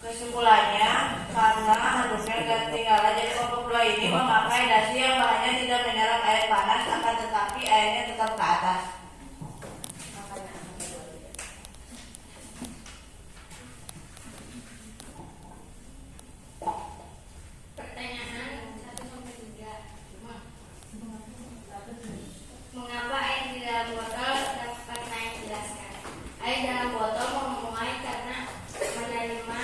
Kesimpulannya, karena handuknya ketinggalan jadi kelompok 2 ini memakai dasi yang bahannya tidak menyerap air panas, akan tetapi airnya tetap ke atas. Pertanyaan 1-3. Mengapa air di dalam botol dapat naik? Jelaskan. Air dalam botol memuai karena menerima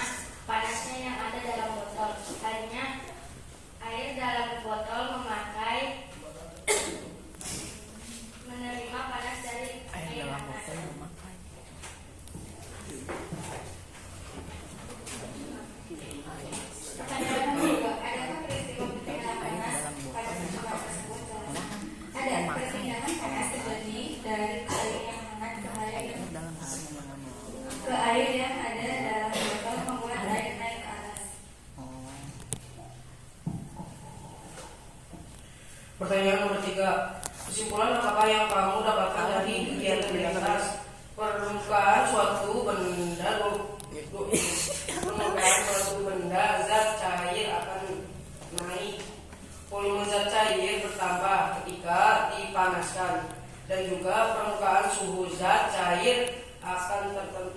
panasnya yang ada dalam botol. Hanya air dalam botol menerima panas dari air dalam hangat. botol memakai. Pertanyaan kedua, adakah peristiwa perpindahan Air panas dalam botol pada percobaan tersebut? Ada memakai. perpindahan panas terjadi dari air yang hangat ke air Dalam hal mengalami. ke air yang ada dalam botol membuat air naik ke atas. Pertanyaan nomor 3. Kesimpulan apakah yang kamu dapatkan dari kegiatan di atas? Permukaan suatu benda zat cair akan naik. Volume zat cair bertambah ketika dipanaskan, dan juga permukaan suhu zat cair akan akan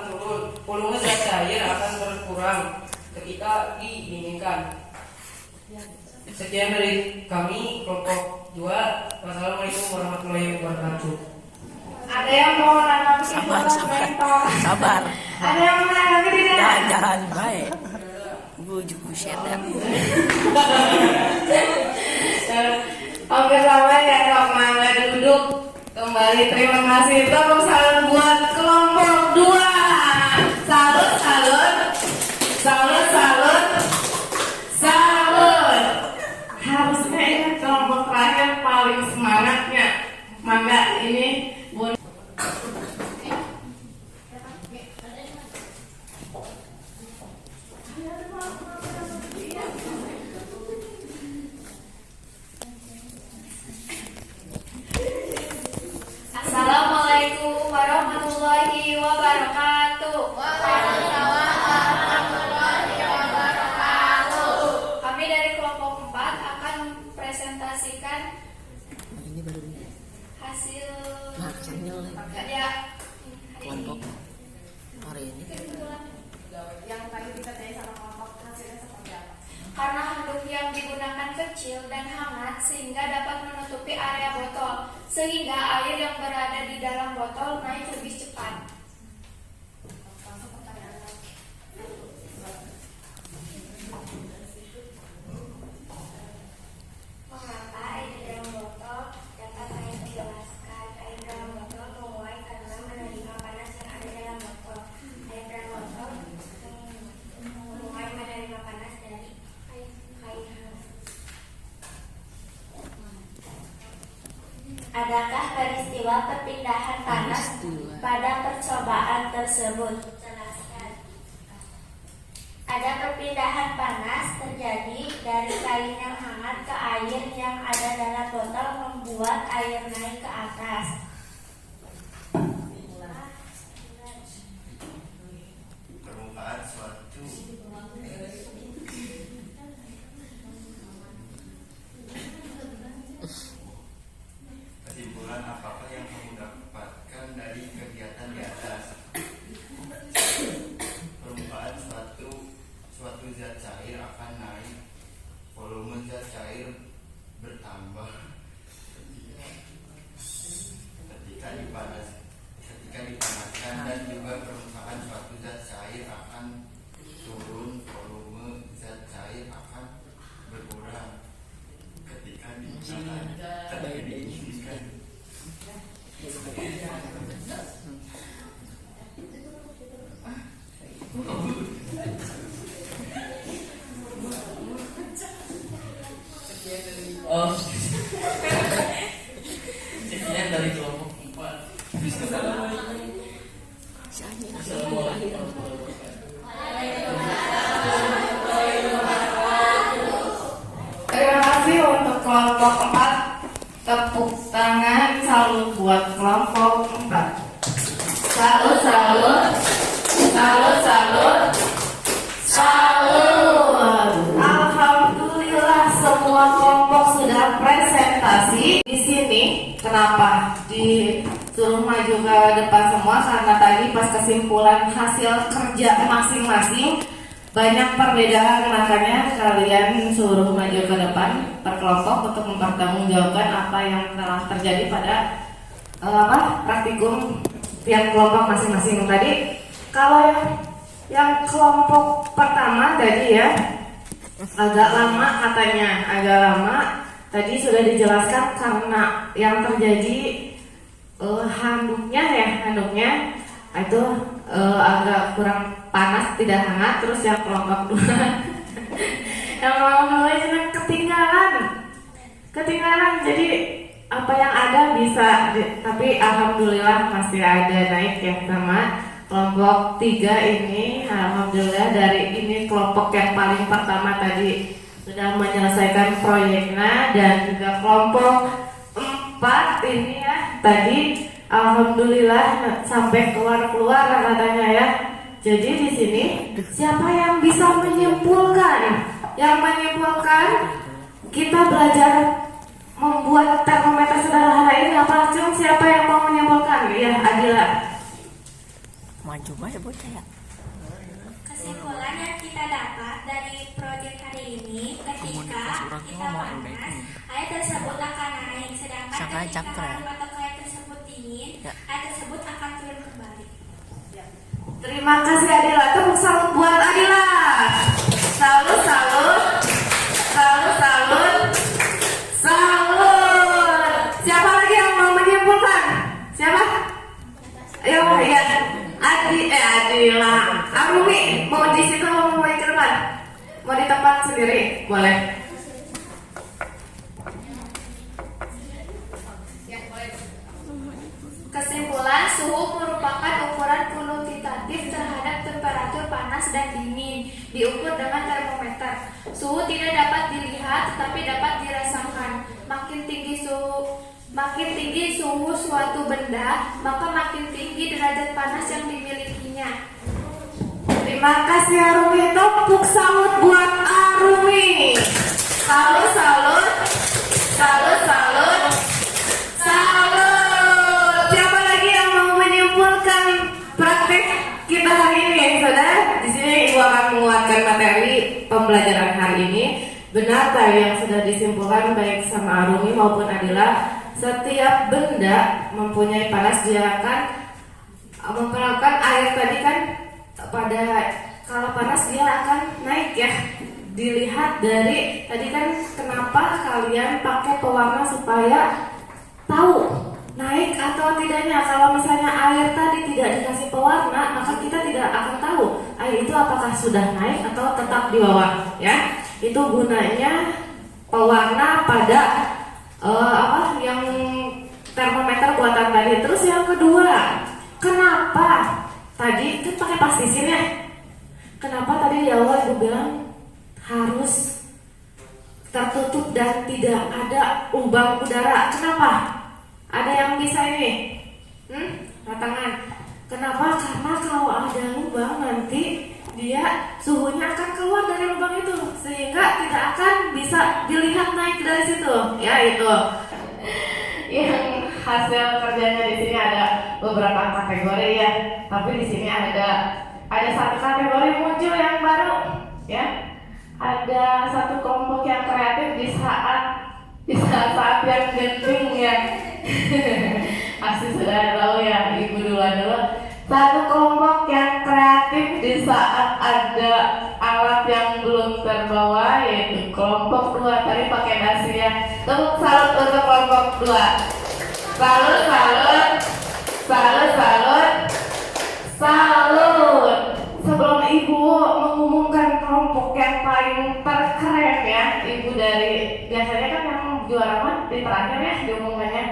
turun. Volume zat cair akan berkurang ketika didinginkan. Sekian dari kami kelompok 2. Wassalamualaikum warahmatullahi wabarakatuh. Ada yang mau menanggapi? Sabar. Ada yang mau menanggapi tidak? Jangan baik. Bujuk setan. Oke, sampai ya kemana duduk. Kembali terima kasih. Tepuk salut buat kelompok 2. Salut, salut. Salut, salut. Salut. Harusnya ini kelompok terakhir paling semangatnya. Maka ini Bun. Assalamualaikum warahmatullahi wabarakatuh. Kami dari kelompok 4 akan mempresentasikan Ini baru hasil kerja kelompok hari ini. karena handuk yang digunakan kecil dan hangat sehingga dapat menutupi area botol, sehingga air yang berada di dalam botol naik lebih cepat. Mengapa air di dalam botol dapat naik dijelaskan? Air dalam botol menguap karena menerima panas yang ada dalam botol. Air dalam botol menguap menerima panas dari air hangat. Adakah peristiwa perpindahan panas pada percobaan tersebut? Jelaskan. Ada perpindahan panas terjadi dari kain yang hangat ke air yang ada dalam botol membuat air naik ke atas. Permukaan suatu kesimpulan apakah yang kamu dapatkan dari kegiatan di atas? Permukaan suatu zat cair akan naik, volume zat cair bertambah ketika dipanaskan, dan juga permukaan suatu zat cair akan turun, volume zat cair akan berkurang ketika didinginkan. Oh, sekian dari kelompok 4. Assalamualaikum. Terima kasih untuk kelompok 4. Tepuk tangan salut buat kelompok 4. Salut, salut. Salut, salut. Salut. Alhamdulillah semua kelompok sudah presentasi di sini. Kenapa disuruh maju ke depan semua? Karena tadi pas kesimpulan hasil kerja masing-masing banyak perbedaan, makanya kalian suruh maju ke depan per kelompok untuk mempertanggungjawabkan apa yang telah terjadi pada praktikum tiap kelompok masing-masing tadi. Kalau yang kelompok pertama tadi ya agak lama katanya, agak lama. Tadi sudah dijelaskan karena yang terjadi handuknya itu agak kurang panas, tidak hangat. Terus yang kelompok 2 yang kelompok 2 itu ketinggalan. Jadi apa yang ada bisa tapi alhamdulillah masih ada naik ya. Sama kelompok 3 ini alhamdulillah dari ini kelompok yang paling pertama tadi sudah menyelesaikan proyeknya, dan juga kelompok 4 ini ya tadi alhamdulillah sampai keluar katanya ya. Jadi di sini siapa yang bisa menyimpulkan? Yang menyimpulkan kita belajar membuat termometer sederhana ini apa? Cung, siapa yang mau menyimpulkan? Ya, Adila. Maju ya bocah ya. Kesimpulan yang kita dapat dari proyek hari ini, ketika kita panas, air tersebut akan naik, sedangkan ketika hangat atau air tersebut dingin, air tersebut akan turun kembali. Terima kasih Adila. Tepuk salut buat Adila. Salut, salut. Salut, salut. Salut. Siapa? Ayo, ya. Adila. Arumi, mau di situ mau ke depan? Mau di tempat sendiri? Boleh. Kesimpulan, suhu merupakan ukuran kuantitatif terhadap temperatur panas dan dingin, diukur dengan termometer. Suhu tidak dapat dilihat, tetapi dapat dirasakan. Makin tinggi suhu suatu benda, maka makin tinggi derajat panas yang dimilikinya. Terima kasih Arumi. Tepuk salut buat Arumi. Salut, salut. Salut, salut. Salut. Siapa lagi yang mau menyimpulkan praktek kita hari ini, saudara? Di sini Ibu akan menguatkan materi pembelajaran hari ini. Benar tadi yang sudah disimpulkan baik sama Arumi maupun Adila. Setiap benda mempunyai panas, dia akan memperlakukan air tadi kan pada kalau panas dia akan naik ya. Dilihat dari tadi kan kenapa kalian pakai pewarna supaya tahu naik atau tidaknya. Kalau misalnya air tadi tidak dikasih pewarna, maka kita tidak akan tahu air itu apakah sudah naik atau tetap di bawah ya. Itu gunanya pewarna pada yang termometer buatan tadi. Terus yang kedua, kenapa tadi kan pakai plastisin ya? Kenapa tadi di awal Ibu bilang harus tertutup dan tidak ada lubang udara? Kenapa? Ada yang bisa ini? Tangan. Kenapa? Karena kalau ada lubang nanti dia suhunya akan keluar dari lubang itu sehingga tidak akan bisa dilihat naik dari situ. Ya itu. Yang hasil kerjanya di sini ada beberapa kategori ya, tapi di sini ada satu kategori muncul yang baru ya. Ada satu kelompok yang kreatif di saat yang genting ya. Pasti sudah tahu ya, Ibu dulu. Satu kelompok yang kreatif di saat ada alat yang belum terbawa, yaitu kelompok 2 tadi pakai dasi ya. Tepuk salut untuk kelompok 2. Salut, salut, salut, salut, salut. Sebelum Ibu mengumumkan kelompok yang paling terkeren ya, Ibu dari biasanya kan yang juara mah di terakhir ya diumumannya.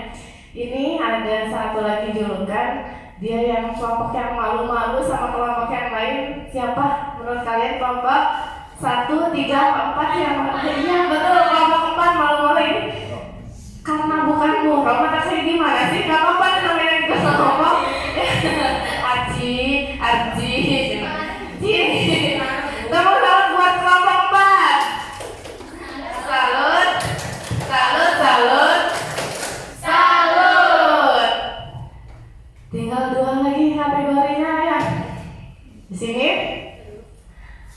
Ini ada satu lagi julukan. Dia yang kelompok yang malu-malu sama kelompok yang lain. Siapa menurut kalian kelompok 1, 3, 4 yang iya betul, kelompok 4 malu-malu ini. Karena bukan muhram, tapi gimana sih? Gak apa-apa namanya kita kelompok. Arji. Kamu salut buat kelompok 4. Salut. Tinggal 2 lagi kategorinya ya. Di sini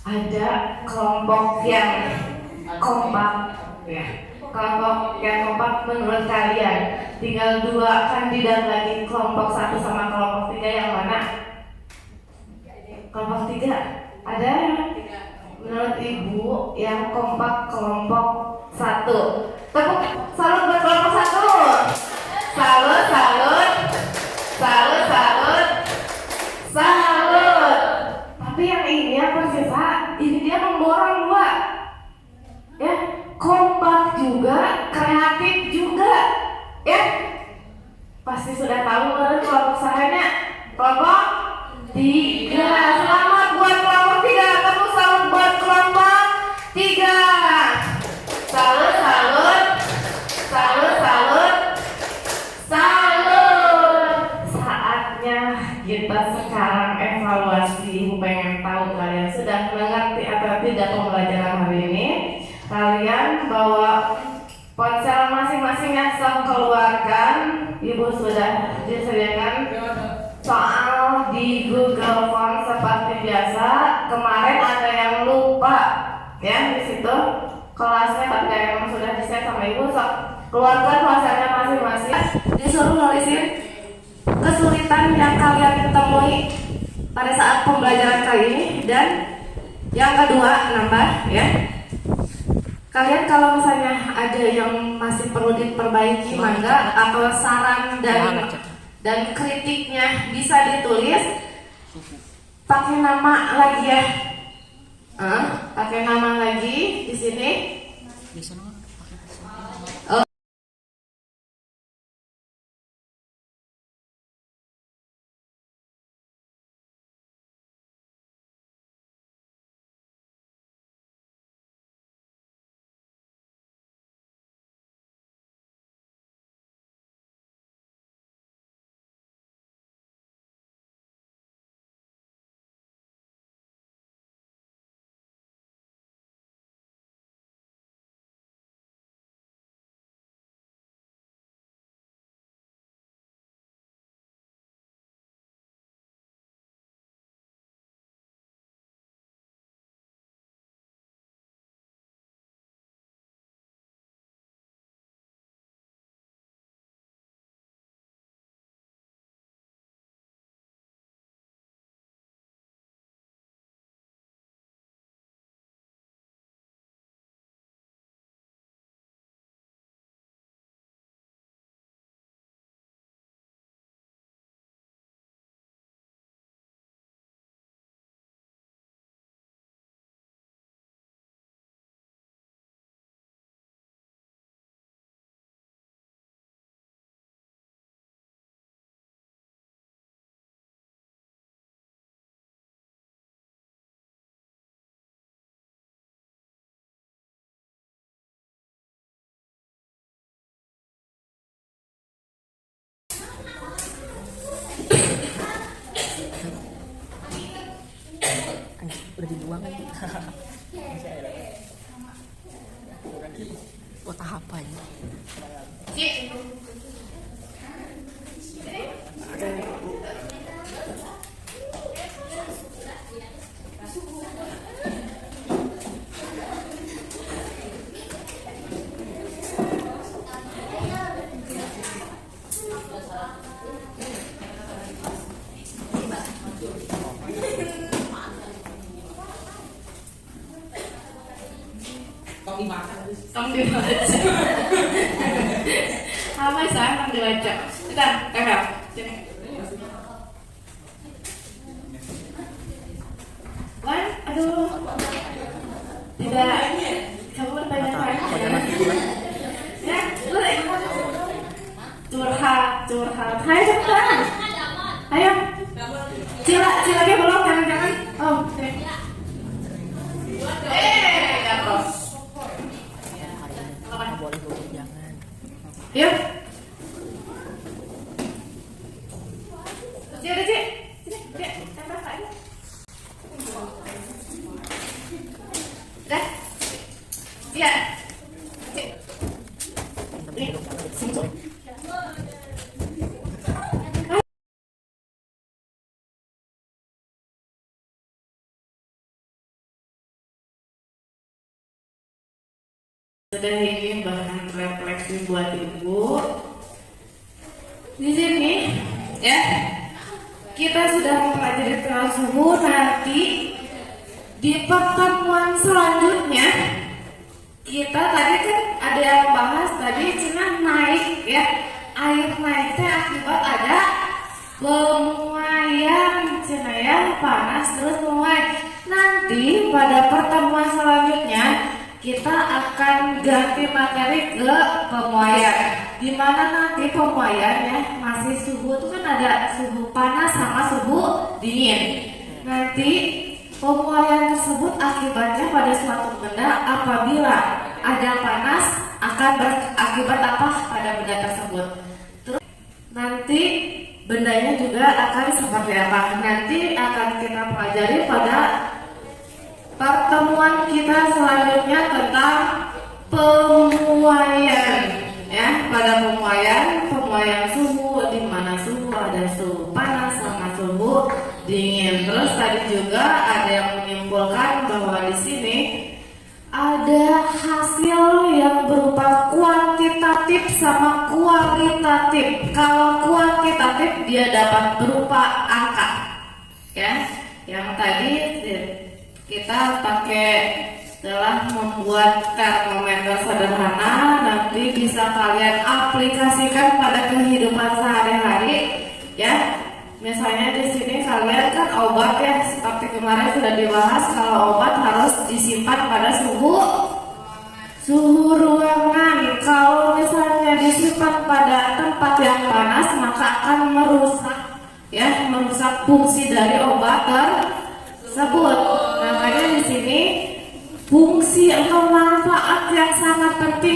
ada kelompok yang kompak ya. Kelompok yang kompak menurut kalian tinggal 2 kandidat lagi, kelompok 1 sama kelompok 3 yang mana? Kelompok 3 ada menurut Ibu yang kompak kelompok 1. Tepuk salut buat kelompok 1. Salut. Tapi yang ini apa sih Pak? Ini dia memborong 2 ya, kompak juga, kreatif juga ya. Pasti sudah tahu menurut kelompok sahanya. Kelompok 3. Selamat buat kelompok 3. Tepuk salut buat kelompok 3. Salut. Saatnya kita sekarang evaluasi. Ibu pengen tahu kalian sudah mengerti atau tidak pembelajaran hari ini. Kalian bawa ponsel masing-masing yang sok keluarkan. Ibu sudah disediakan soal di Google Form seperti biasa. Kemarin ada yang lupa ya di situ kelasnya, tapi yang sudah di-set sama Ibu, sok keluarkan ponselnya masing-masing. Disuruh nulisin kesulitan yang kalian temui pada saat pembelajaran kali ini, dan yang kedua nambah ya. Kalian kalau misalnya ada yang masih perlu diperbaiki, mangga, atau saran dan Dan kritiknya bisa ditulis pakai nama lagi ya. Pakai nama lagi di sini. Biasanya udah dibuang aja. Buat apa ini? Tong dibaca. Apa sih tong dibaca? Bentar, kakak. Sini. Wan, aduh. Tidak. Kamu bertanya-tanya. Ya, lu curhat. Hai cepetan. Ayo. Cilaknya belum, jangan. Oh, sini. Jatuh. Boleh dulu, jangan. Yuk. Udah, Cik. Sini, tambah lagi. Udah. Iya. Cik. Sini. Sudah ini bahan refleksi buat ibu. Di sini ya kita sudah mempelajari tentang suhu. Nanti di pertemuan selanjutnya kita tadi kan ada yang bahas tadi cina naik ya, air naiknya akibat ada pemuaian cina ya, panas terus menguap. Nanti pada pertemuan selanjutnya kita akan ganti materi ke pemuaian, di mana nanti pemuaian ya masih suhu itu kan ada suhu panas sama suhu dingin. Nanti pemuaian tersebut akibatnya pada suatu benda apabila ada panas akan berakibat apa pada benda tersebut. Terus nanti bendanya juga akan seperti apa. Nanti akan kita pelajari pada pertemuan kita selanjutnya tentang pemuaian ya. Pada pemuaian suhu, di mana suhu ada suhu panas sama suhu dingin. Terus tadi juga ada yang menyimpulkan bahwa di sini ada hasil yang berupa kuantitatif sama kualitatif. Kalau kuantitatif dia dapat berupa angka ya. Yang tadi kita pakai setelah membuat termometer sederhana, nanti bisa kalian aplikasikan pada kehidupan sehari-hari. Misalnya di sini kalian kan obat ya, seperti kemarin sudah dibahas kalau obat harus disimpan pada suhu ruangan. Kalau misalnya disimpan pada tempat yang panas maka akan merusak fungsi dari obat tersebut. Makanya di sini fungsi atau manfaat yang sangat penting